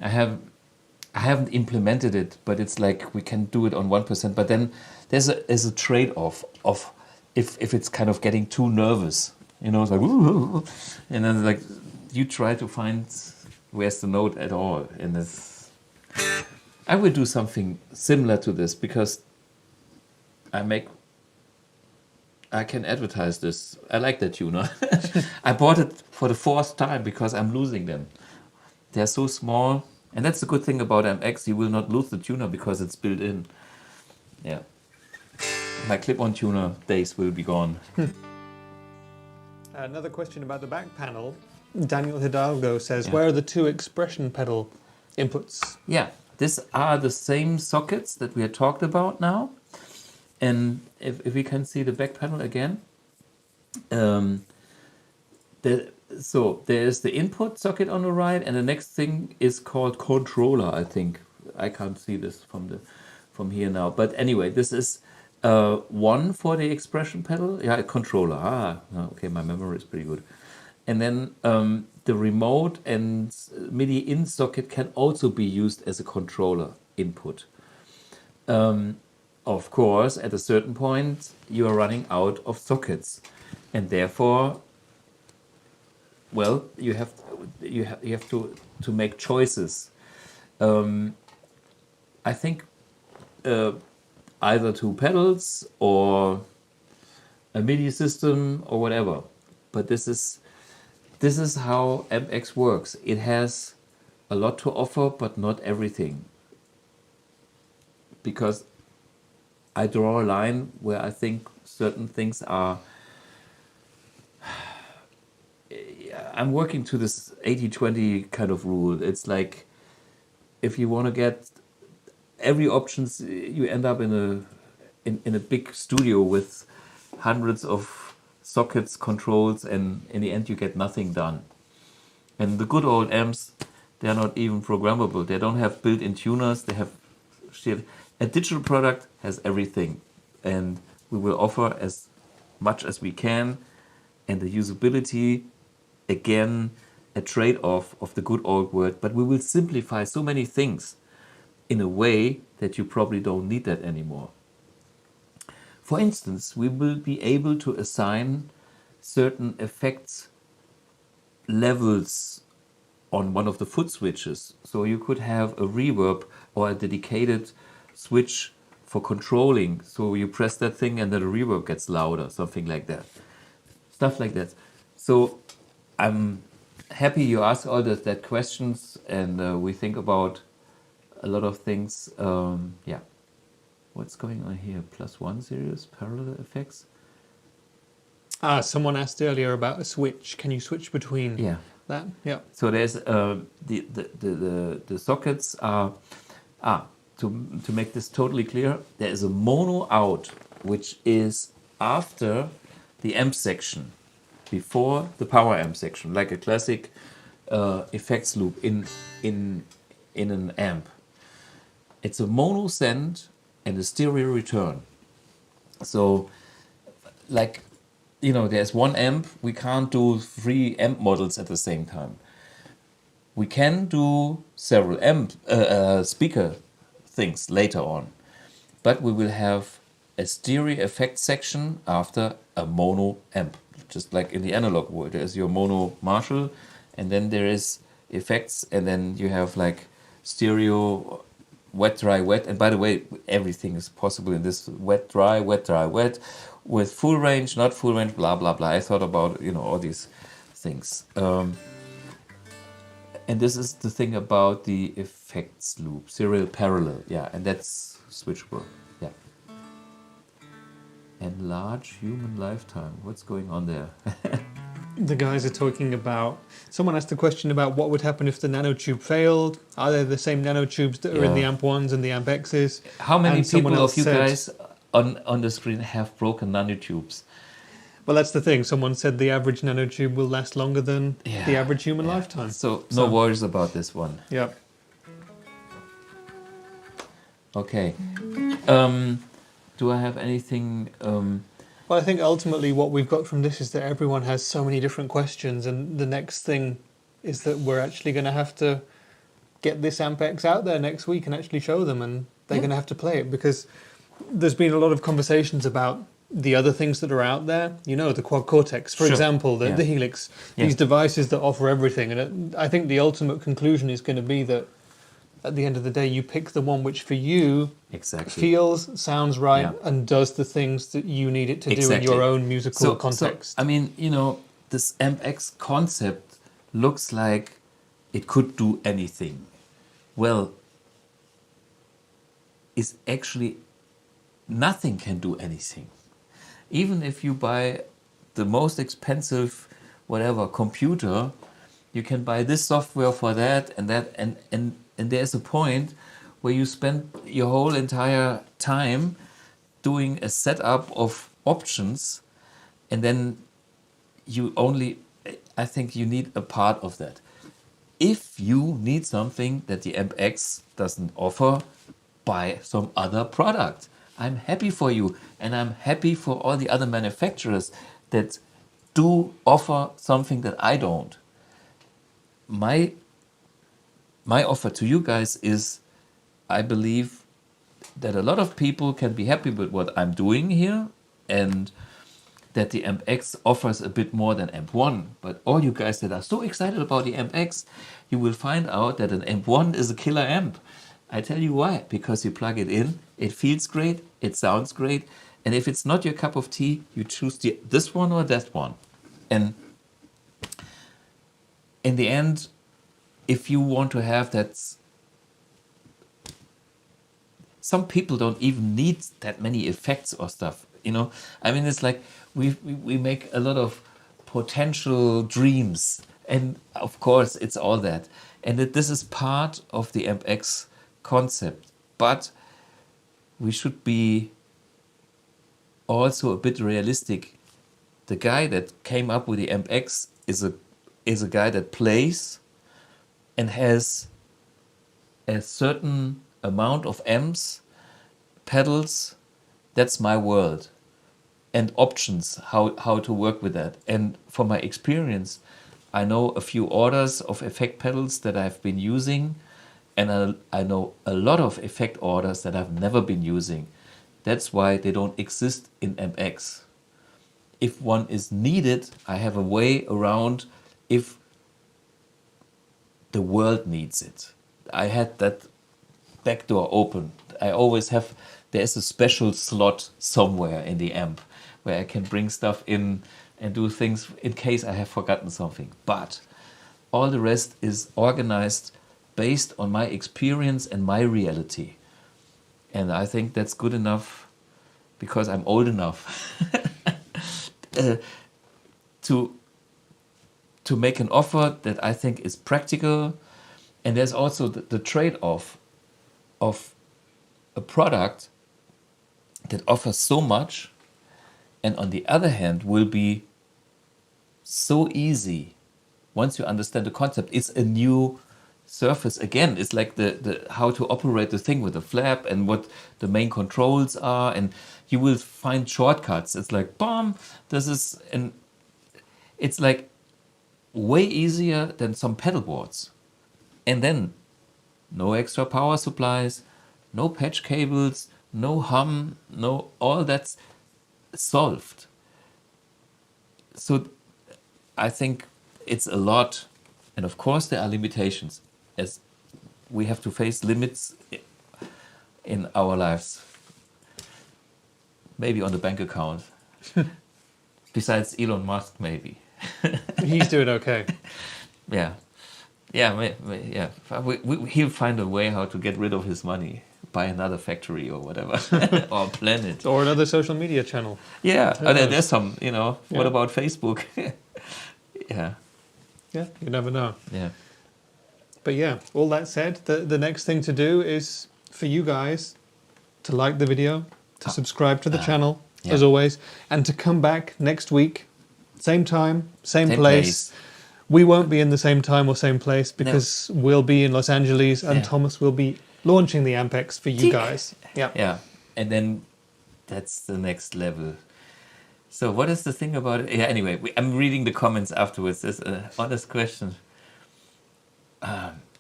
S1: I haven't implemented it, but it's like we can do it on 1%. But then there's a trade-off of if it's kind of getting too nervous, it's like woo, and then like you try to find where's the note at all, and I will do something similar to this because I can advertise this. I like that tuner. I bought it for the 4th time because I'm losing them. They're so small. And that's the good thing about MX. You will not lose the tuner because it's built in. Yeah. My clip-on tuner days will be gone.
S2: Another question about the back panel. Daniel Hidalgo says, where are the 2 expression pedal inputs?
S1: Yeah, these are the same sockets that we had talked about now. And if we can see the back panel again, so there's the input socket on the right, and the next thing is called controller, I think. I can't see this from here now. But anyway, this is one for the expression pedal. Yeah, a controller. Okay, my memory is pretty good. And then the remote and MIDI in socket can also be used as a controller input. Of course, at a certain point, you are running out of sockets, and therefore, well, you have to make choices. I think either 2 pedals or a MIDI system or whatever. But this is how MX works. It has a lot to offer, but not everything. Because I draw a line where I think certain things are... I'm working to this 80-20 kind of rule. It's like, if you want to get every options, you end up in a big studio with hundreds of sockets, controls, and in the end you get nothing done. And the good old amps, they're not even programmable. They don't have built-in tuners. They have shit. A digital product has everything, and we will offer as much as we can. And the usability, again, a trade-off of the good old word, but we will simplify so many things in a way that you probably don't need that anymore. For instance, we will be able to assign certain effects levels on one of the foot switches. So you could have a reverb or a dedicated switch for controlling. So you press that thing and then the reverb gets louder, something like that. Stuff like that. So I'm happy you asked all that questions, and we think about a lot of things. Yeah. What's going on here? +1 series, parallel effects?
S2: Someone asked earlier about a switch. Can you switch between that? Yeah.
S1: So there's the sockets are to make this totally clear, there is a mono out, which is after the amp section before the power amp section, like a classic effects loop in an amp. It's a mono send and a stereo return. So, like, there's one amp. We can't do 3 amp models at the same time. We can do several amp speaker things later on, but we will have a stereo effect section after a mono amp, just like in the analog world. There's your mono Marshall, and then there is effects, and then you have like stereo, wet, dry, wet. And by the way, everything is possible in this wet, dry, wet, with full range, not full range, blah, blah, blah. I thought about, all these things. And this is the thing about the effects loop, serial parallel, yeah, and that's switchable, yeah. And large human lifetime, what's going on there?
S2: The guys are talking about, someone asked a question about what would happen if the nanotube failed. Are they the same nanotubes that are in the AMP 1s and the AMP Xs?
S1: How many
S2: And someone
S1: people
S2: else
S1: of you
S2: said-
S1: guys on the screen have broken nanotubes?
S2: Well, that's the thing. Someone said the average nanotube will last longer than the average human lifetime.
S1: So no worries about this one.
S2: Yeah.
S1: Okay. Do I have anything?
S2: Well, I think ultimately what we've got from this is that everyone has so many different questions, and the next thing is that we're actually going to have to get this AMP X out there next week and actually show them, and they're going to have to play it, because there's been a lot of conversations about the other things that are out there, the Quad Cortex, for example, the Helix, these devices that offer everything. And I think the ultimate conclusion is going to be that at the end of the day, you pick the one which for you feels, sounds right, and does the things that you need it to do in your own musical context.
S1: So, I mean, this AMP X concept looks like it could do anything. Well, it's actually nothing can do anything. Even if you buy the most expensive whatever computer, you can buy this software for that, and there's a point where you spend your whole entire time doing a setup of options, and then I think you need a part of that. If you need something that the AMP X doesn't offer, buy some other product. I'm happy for you, and I'm happy for all the other manufacturers that do offer something that I don't. My offer to you guys is, I believe that a lot of people can be happy with what I'm doing here, and that the AMP X offers a bit more than AMP 1. But all you guys that are so excited about the AMP X, you will find out that an AMP 1 is a killer amp. I tell you why. Because you plug it in, it feels great, it sounds great, and if it's not your cup of tea, you choose this one or that one. And in the end, if you want to have that, some people don't even need that many effects or stuff. I mean, it's like we make a lot of potential dreams, and of course it's all that, and that this is part of the AMP X concept, but we should be also a bit realistic. The guy that came up with the AMP X is a guy that plays and has a certain amount of amps, pedals. That's my world, and options, how to work with that. And from my experience, I know a few orders of effect pedals that I've been using, and I know a lot of effect orders that I've never been using. That's why they don't exist in AMP X. If one is needed, I have a way around if the world needs it. I had that back door open. I always have, there's a special slot somewhere in the amp where I can bring stuff in and do things in case I have forgotten something. But all the rest is organized based on my experience and my reality. And I think that's good enough because I'm old enough to make an offer that I think is practical. And there's also the trade-off of a product that offers so much and on the other hand will be so easy once you understand the concept. It's a new surface again. It's like the how to operate the thing with the flap and what the main controls are, and you will find shortcuts. It's like boom, this is, and it's like way easier than some pedal boards. And then no extra power supplies, no patch cables, no hum, no, all that's solved. So I think it's a lot, and of course there are limitations, as we have to face limits in our lives. Maybe on the bank account. Besides Elon Musk, maybe.
S2: He's doing okay.
S1: Yeah. Yeah, yeah. He'll find a way how to get rid of his money, buy another factory or whatever, or planet,
S2: or another social media channel.
S1: Yeah, there's some.
S2: Yeah.
S1: What about Facebook? Yeah.
S2: Yeah, you never know.
S1: Yeah.
S2: But yeah, all that said, the next thing to do is for you guys to like the video, to subscribe to the channel, as always, and to come back next week, same time, same place. We won't be in the same time or same place because we'll be in Los Angeles and Thomas will be launching the AMP X for you guys. Yeah.
S1: Yeah. And then that's the next level. So what is the thing about it? Yeah, anyway, I'm reading the comments afterwards. There's an honest question.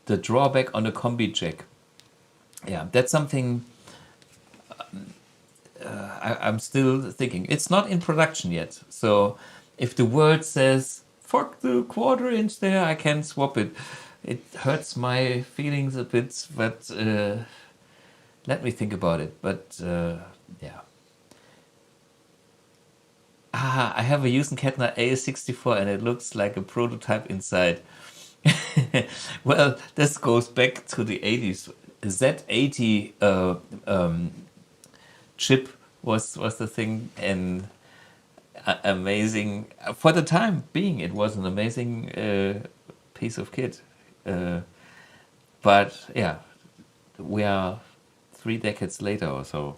S1: The drawback on the combi jack. Yeah, that's something I'm still thinking. It's not in production yet. So if the word says, fuck the quarter-inch there, I can swap it. It hurts my feelings a bit, but let me think about it. But yeah. I have a Houston Kettner AS64 and it looks like a prototype inside. Well, this goes back to the 80s. Z80 chip was the thing, and amazing for the time being. It was an amazing piece of kit. But yeah, we are 3 decades later or so,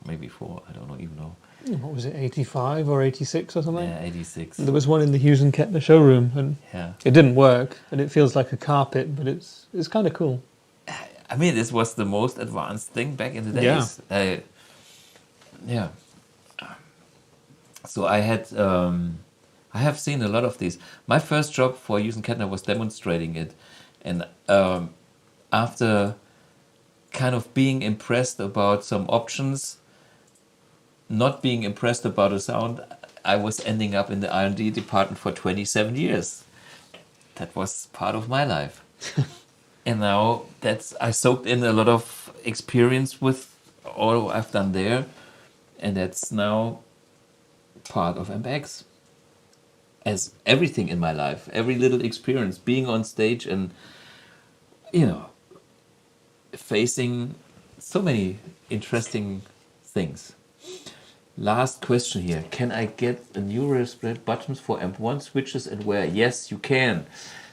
S1: maybe 4. I don't even know.
S2: What was it, 85 or 86 or something?
S1: Yeah, 86.
S2: There was one in the Houston Kettner showroom, and it didn't work, and it feels like a carpet, but it's kind of cool.
S1: I mean, this was the most advanced thing back in the days. Yeah. So I have seen a lot of these. My first job for Houston Kettner was demonstrating it, and after kind of being impressed about some options, not being impressed about the sound, I was ending up in the R&D department for 27 years. That was part of my life. And now I soaked in a lot of experience with all I've done there, and that's now part of AMP X. As everything in my life, every little experience, being on stage and, facing so many interesting things. Last question here. Can I get a new replacement buttons for AMP1 switches and where? Yes, you can.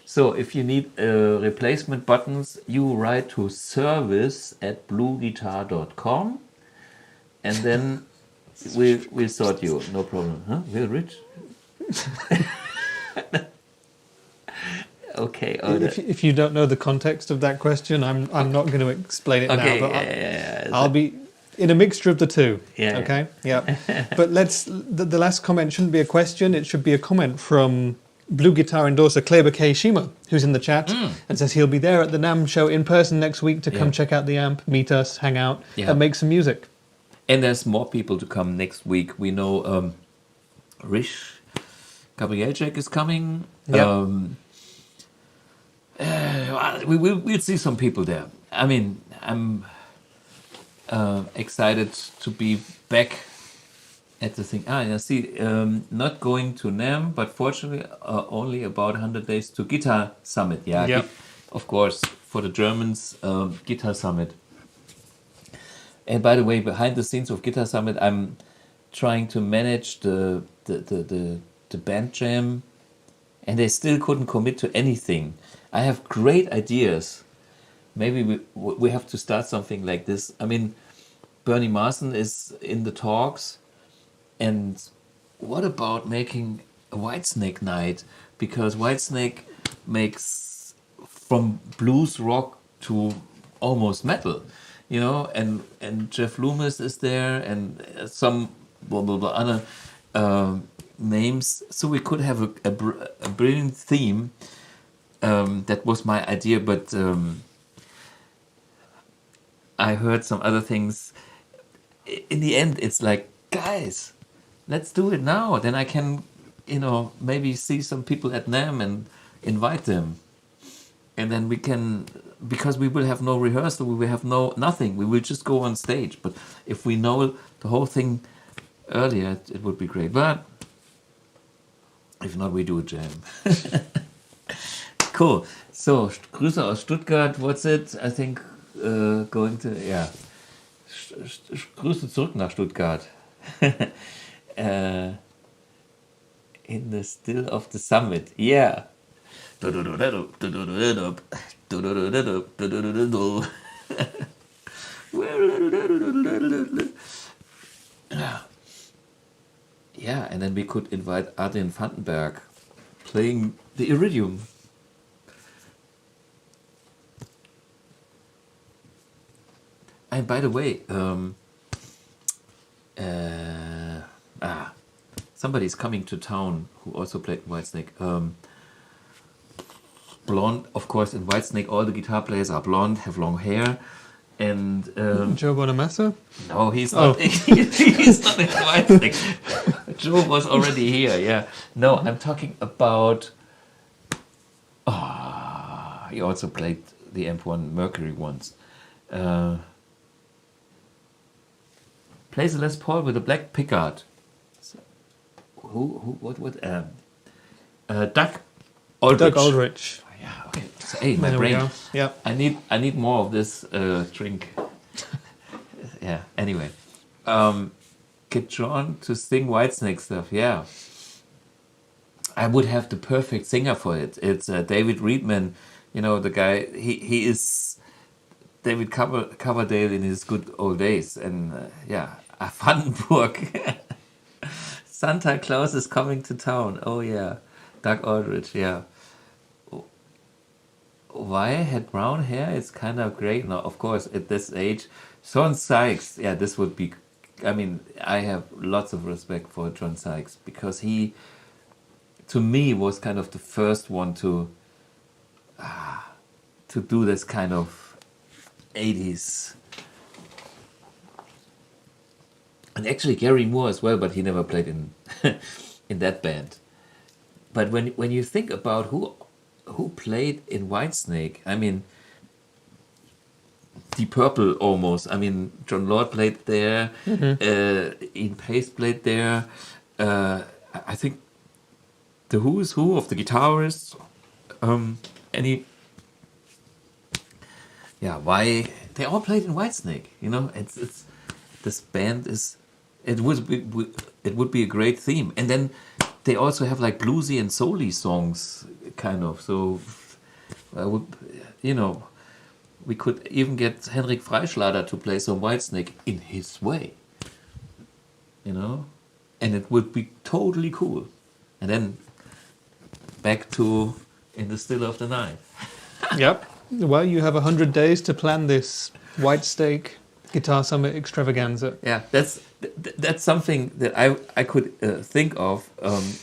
S1: So if you need replacement buttons, you write to service@bluguitar.com and then we'll sort you. No problem. Huh? We're rich? Okay.
S2: If you don't know the context of that question, I'm not going to explain it now. But I'll be in a mixture of the two.
S1: Yeah.
S2: Okay. Yeah. But the last comment shouldn't be a question. It should be a comment from BluGuitar endorser Kleber K. Shima, who's in the chat and says he'll be there at the NAMM Show in person next week to come check out the amp, meet us, hang out, and make some music.
S1: And there's more people to come next week. We know Rish Gabrielczyk is coming.
S2: Yep.
S1: We'll see some people there. I mean, I'm excited to be back at the thing. Not going to NAMM, but fortunately only about 100 days to Guitar Summit. Yeah,
S2: yep.
S1: Of course, for the Germans, Guitar Summit. And by the way, behind the scenes of Guitar Summit, I'm trying to manage the band jam, and they still couldn't commit to anything. I have great ideas. Maybe we have to start something like this. I mean, Bernie Marsden is in the talks, and what about making a Whitesnake night? Because Whitesnake makes from blues rock to almost metal, you know, and Jeff Loomis is there and some blah blah blah other names. So we could have a brilliant theme. That was my idea, but I heard some other things. In the end, it's like, guys, let's do it now. Then I can, you know, maybe see some people at NAMM and invite them. And then we can, because we will have no rehearsal, we will have nothing. We will just go on stage. But if we know the whole thing earlier, it would be great. But if not, we do a jam. Cool. So, Grüße aus Stuttgart. What's it? I think going to, yeah. Grüße zurück nach Stuttgart. In the still of the summit. Yeah. Yeah, and then we could invite Adrian Vandenberg playing the Iridium. And by the way, somebody's coming to town who also played Whitesnake. Blonde, of course, in Whitesnake all the guitar players are blonde, have long hair. And
S2: Joe Bonamassa?
S1: no, he's not. He's not in Whitesnake. Joe was already here. Yeah. No, I'm talking about. He also played the AMP1 Mercury once. Plays a Les Paul with a black pickguard. So, what? Doug Aldrich.
S2: Doug Aldrich.
S1: Oh, yeah. Okay. So, hey, my
S2: There we
S1: brain.
S2: go. Yeah.
S1: I need more of this drink. Yeah. Anyway, get John to sing Whitesnake stuff. Yeah. I would have the perfect singer for it. It's David Reedman. You know, the guy. He is David Coverdale in his good old days, and yeah, Vandenberg. Santa Claus is coming to town. Oh yeah, Doug Aldrich. Yeah. Why had brown hair? It's kind of great now. Of course, at this age, John Sykes. Yeah, this would be. I mean, I have lots of respect for John Sykes because he, to me, was kind of the first one to do this kind of 80s. And actually Gary Moore as well, but he never played in in that band. But when you think about who played in Whitesnake, I mean, Deep Purple almost. I mean, John Lord played there, Ian Pace played there. I think the who's who of the guitarists. Why they all played in Whitesnake? You know, it's this band is. It would be a great theme, and then they also have like bluesy and soul-y songs, kind of. So, I would, you know, we could even get Henrik Freischlader to play some Whitesnake in his way, you know, and it would be totally cool. And then back to In the Still of the Night.
S2: Yep. Well, you have 100 days to plan this Whitesnake Guitar Summit extravaganza.
S1: Yeah, that's something that I could think of.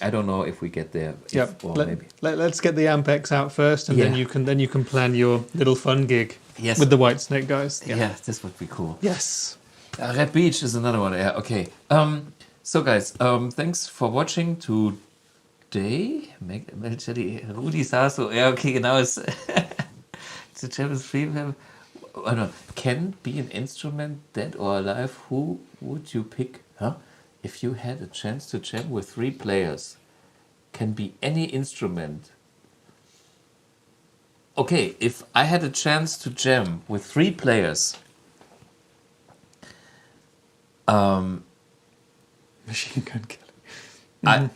S1: I don't know if we get there.
S2: Yep.
S1: Maybe.
S2: Let's get the AMP X out first, and then you can plan your little fun gig with the Whitesnake guys.
S1: Yeah, this would be cool.
S2: Yes.
S1: Red Beach is another one. Yeah. Okay. So guys, thanks for watching today. Rudi Sasso. Yeah. Okay. Genau. It's the Champions Stream. I don't know, can be an instrument, dead or alive. Who would you pick? If you had a chance to jam with 3 players, can be any instrument. Okay, if I had a chance to jam with 3 players,
S2: Machine Gun Kelly.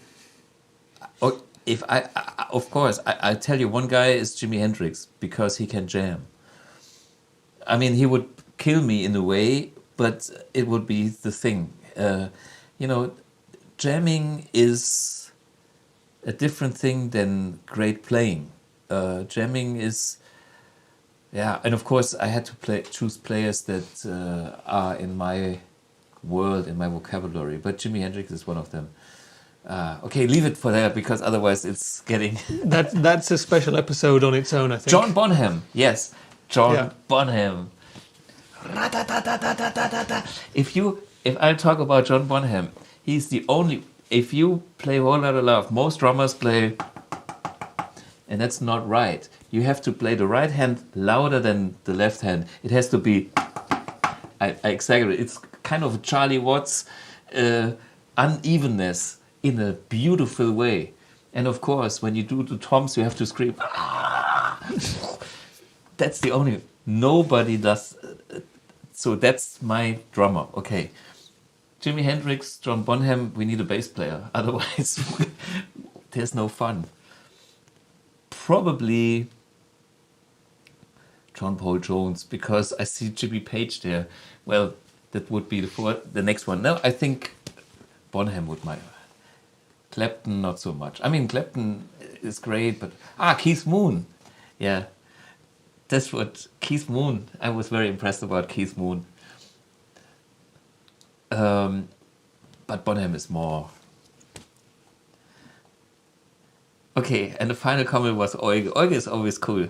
S1: Of course, I tell you, one guy is Jimi Hendrix because he can jam. I mean, he would kill me in a way, but it would be the thing. You know, jamming is a different thing than great playing. Jamming is, yeah, and of course I had to choose players that are in my world, in my vocabulary, but Jimi Hendrix is one of them. Okay, leave it for that, because otherwise it's getting...
S2: That's a special episode on its own, I think.
S1: John Bonham, yes. John Bonham. If I talk about John Bonham, he's the only... If you play Whole Lotta Love, most drummers play... And that's not right. You have to play the right hand louder than the left hand. It has to be... I exaggerate. It's kind of a Charlie Watts unevenness in a beautiful way. And of course, when you do the toms, you have to scream. That's the only... Nobody does... So that's my drummer. Okay. Jimi Hendrix, John Bonham, we need a bass player. Otherwise, there's no fun. Probably John Paul Jones, because I see Jimmy Page there. Well, that would be the next one. No, I think Bonham would might. Clapton, not so much. I mean, Clapton is great, but... Keith Moon. Yeah. That's what... Keith Moon. I was very impressed about Keith Moon. But Bonham is more... Okay, and the final comment was Euge. Euge is always cool.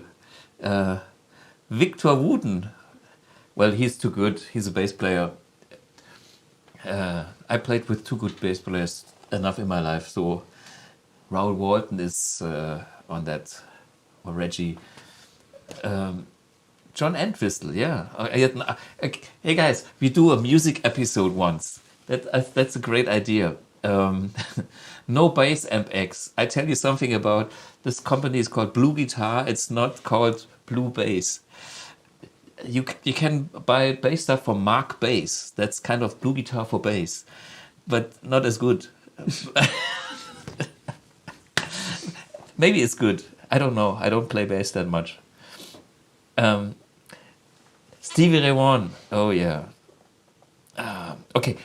S1: Victor Wooten. Well, he's too good. He's a bass player. I played with two good bass players enough in my life, so Raoul Walton is on that, or Reggie. John Entwistle, yeah. Hey guys, we do a music episode once. That's a great idea. No Bass AMP X. I tell you something about this company is called BluGuitar. It's not called Blue Bass. You can buy bass stuff from Mark Bass. That's kind of BluGuitar for bass, but not as good. Maybe it's good. I don't know. I don't play bass that much. Stevie Ray Vaughan. Oh yeah. Okay.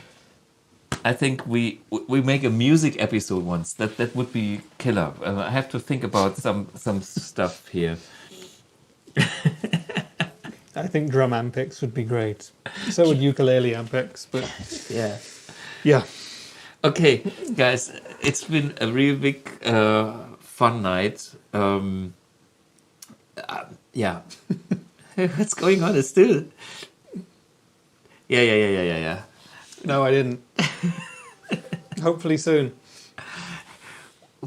S1: I think we make a music episode once. That would be killer. I have to think about some stuff here.
S2: I think drum amp X would be great. So would ukulele amp X, but yeah.
S1: Okay, guys, it's been a really big fun night. Yeah. What's going on? It's still. Yeah.
S2: No, I didn't. Hopefully soon.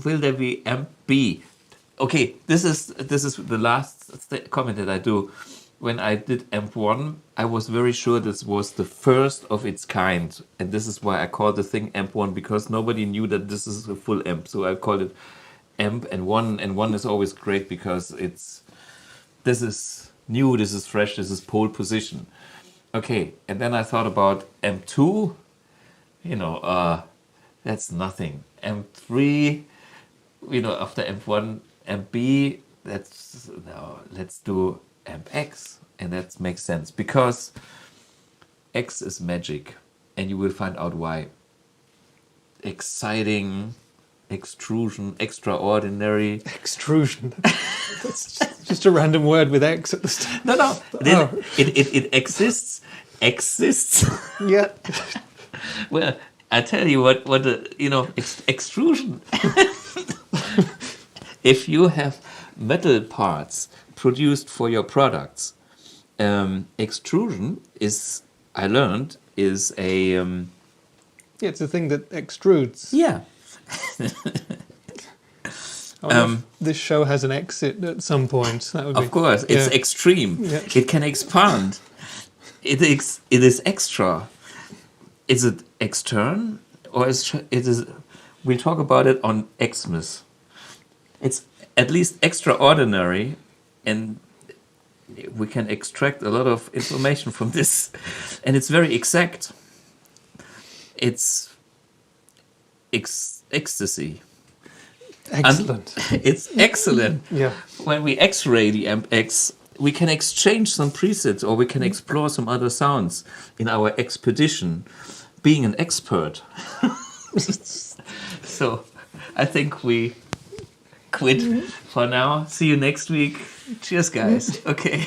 S1: Will there be amp B? Okay, this is the last comment that I do. When I did amp 1, I was very sure this was the first of its kind, and this is why I called the thing amp 1, because nobody knew that this is a full amp. So I called it amp and 1, and 1 is always great because this is new, this is fresh, this is pole position. Okay, and then I thought about amp 2. That's nothing. amp 3, after amp 1, amp B, let's do amp X, and that makes sense because X is magic, and you will find out why. Exciting, extrusion, extraordinary.
S2: Extrusion. That's just a random word with X at the start.
S1: No. It exists.
S2: Yeah.
S1: Well, I tell you what extrusion. If you have metal parts produced for your products, extrusion is, I learned, is a...
S2: it's a thing that extrudes.
S1: Yeah.
S2: This show has an exit at some point. That would
S1: of course, it's extreme.
S2: Yeah.
S1: It can expand. It is extra. Is it extern or it is? We'll talk about it on Xmas. It's at least extraordinary, and we can extract a lot of information from this, and it's very exact. It's ecstasy.
S2: Excellent.
S1: It's excellent.
S2: Yeah.
S1: When we X-ray the amp X, we can exchange some presets, or we can explore some other sounds in our expedition. Being an expert. So I think we quit for now. See you next week. Cheers, guys. Okay.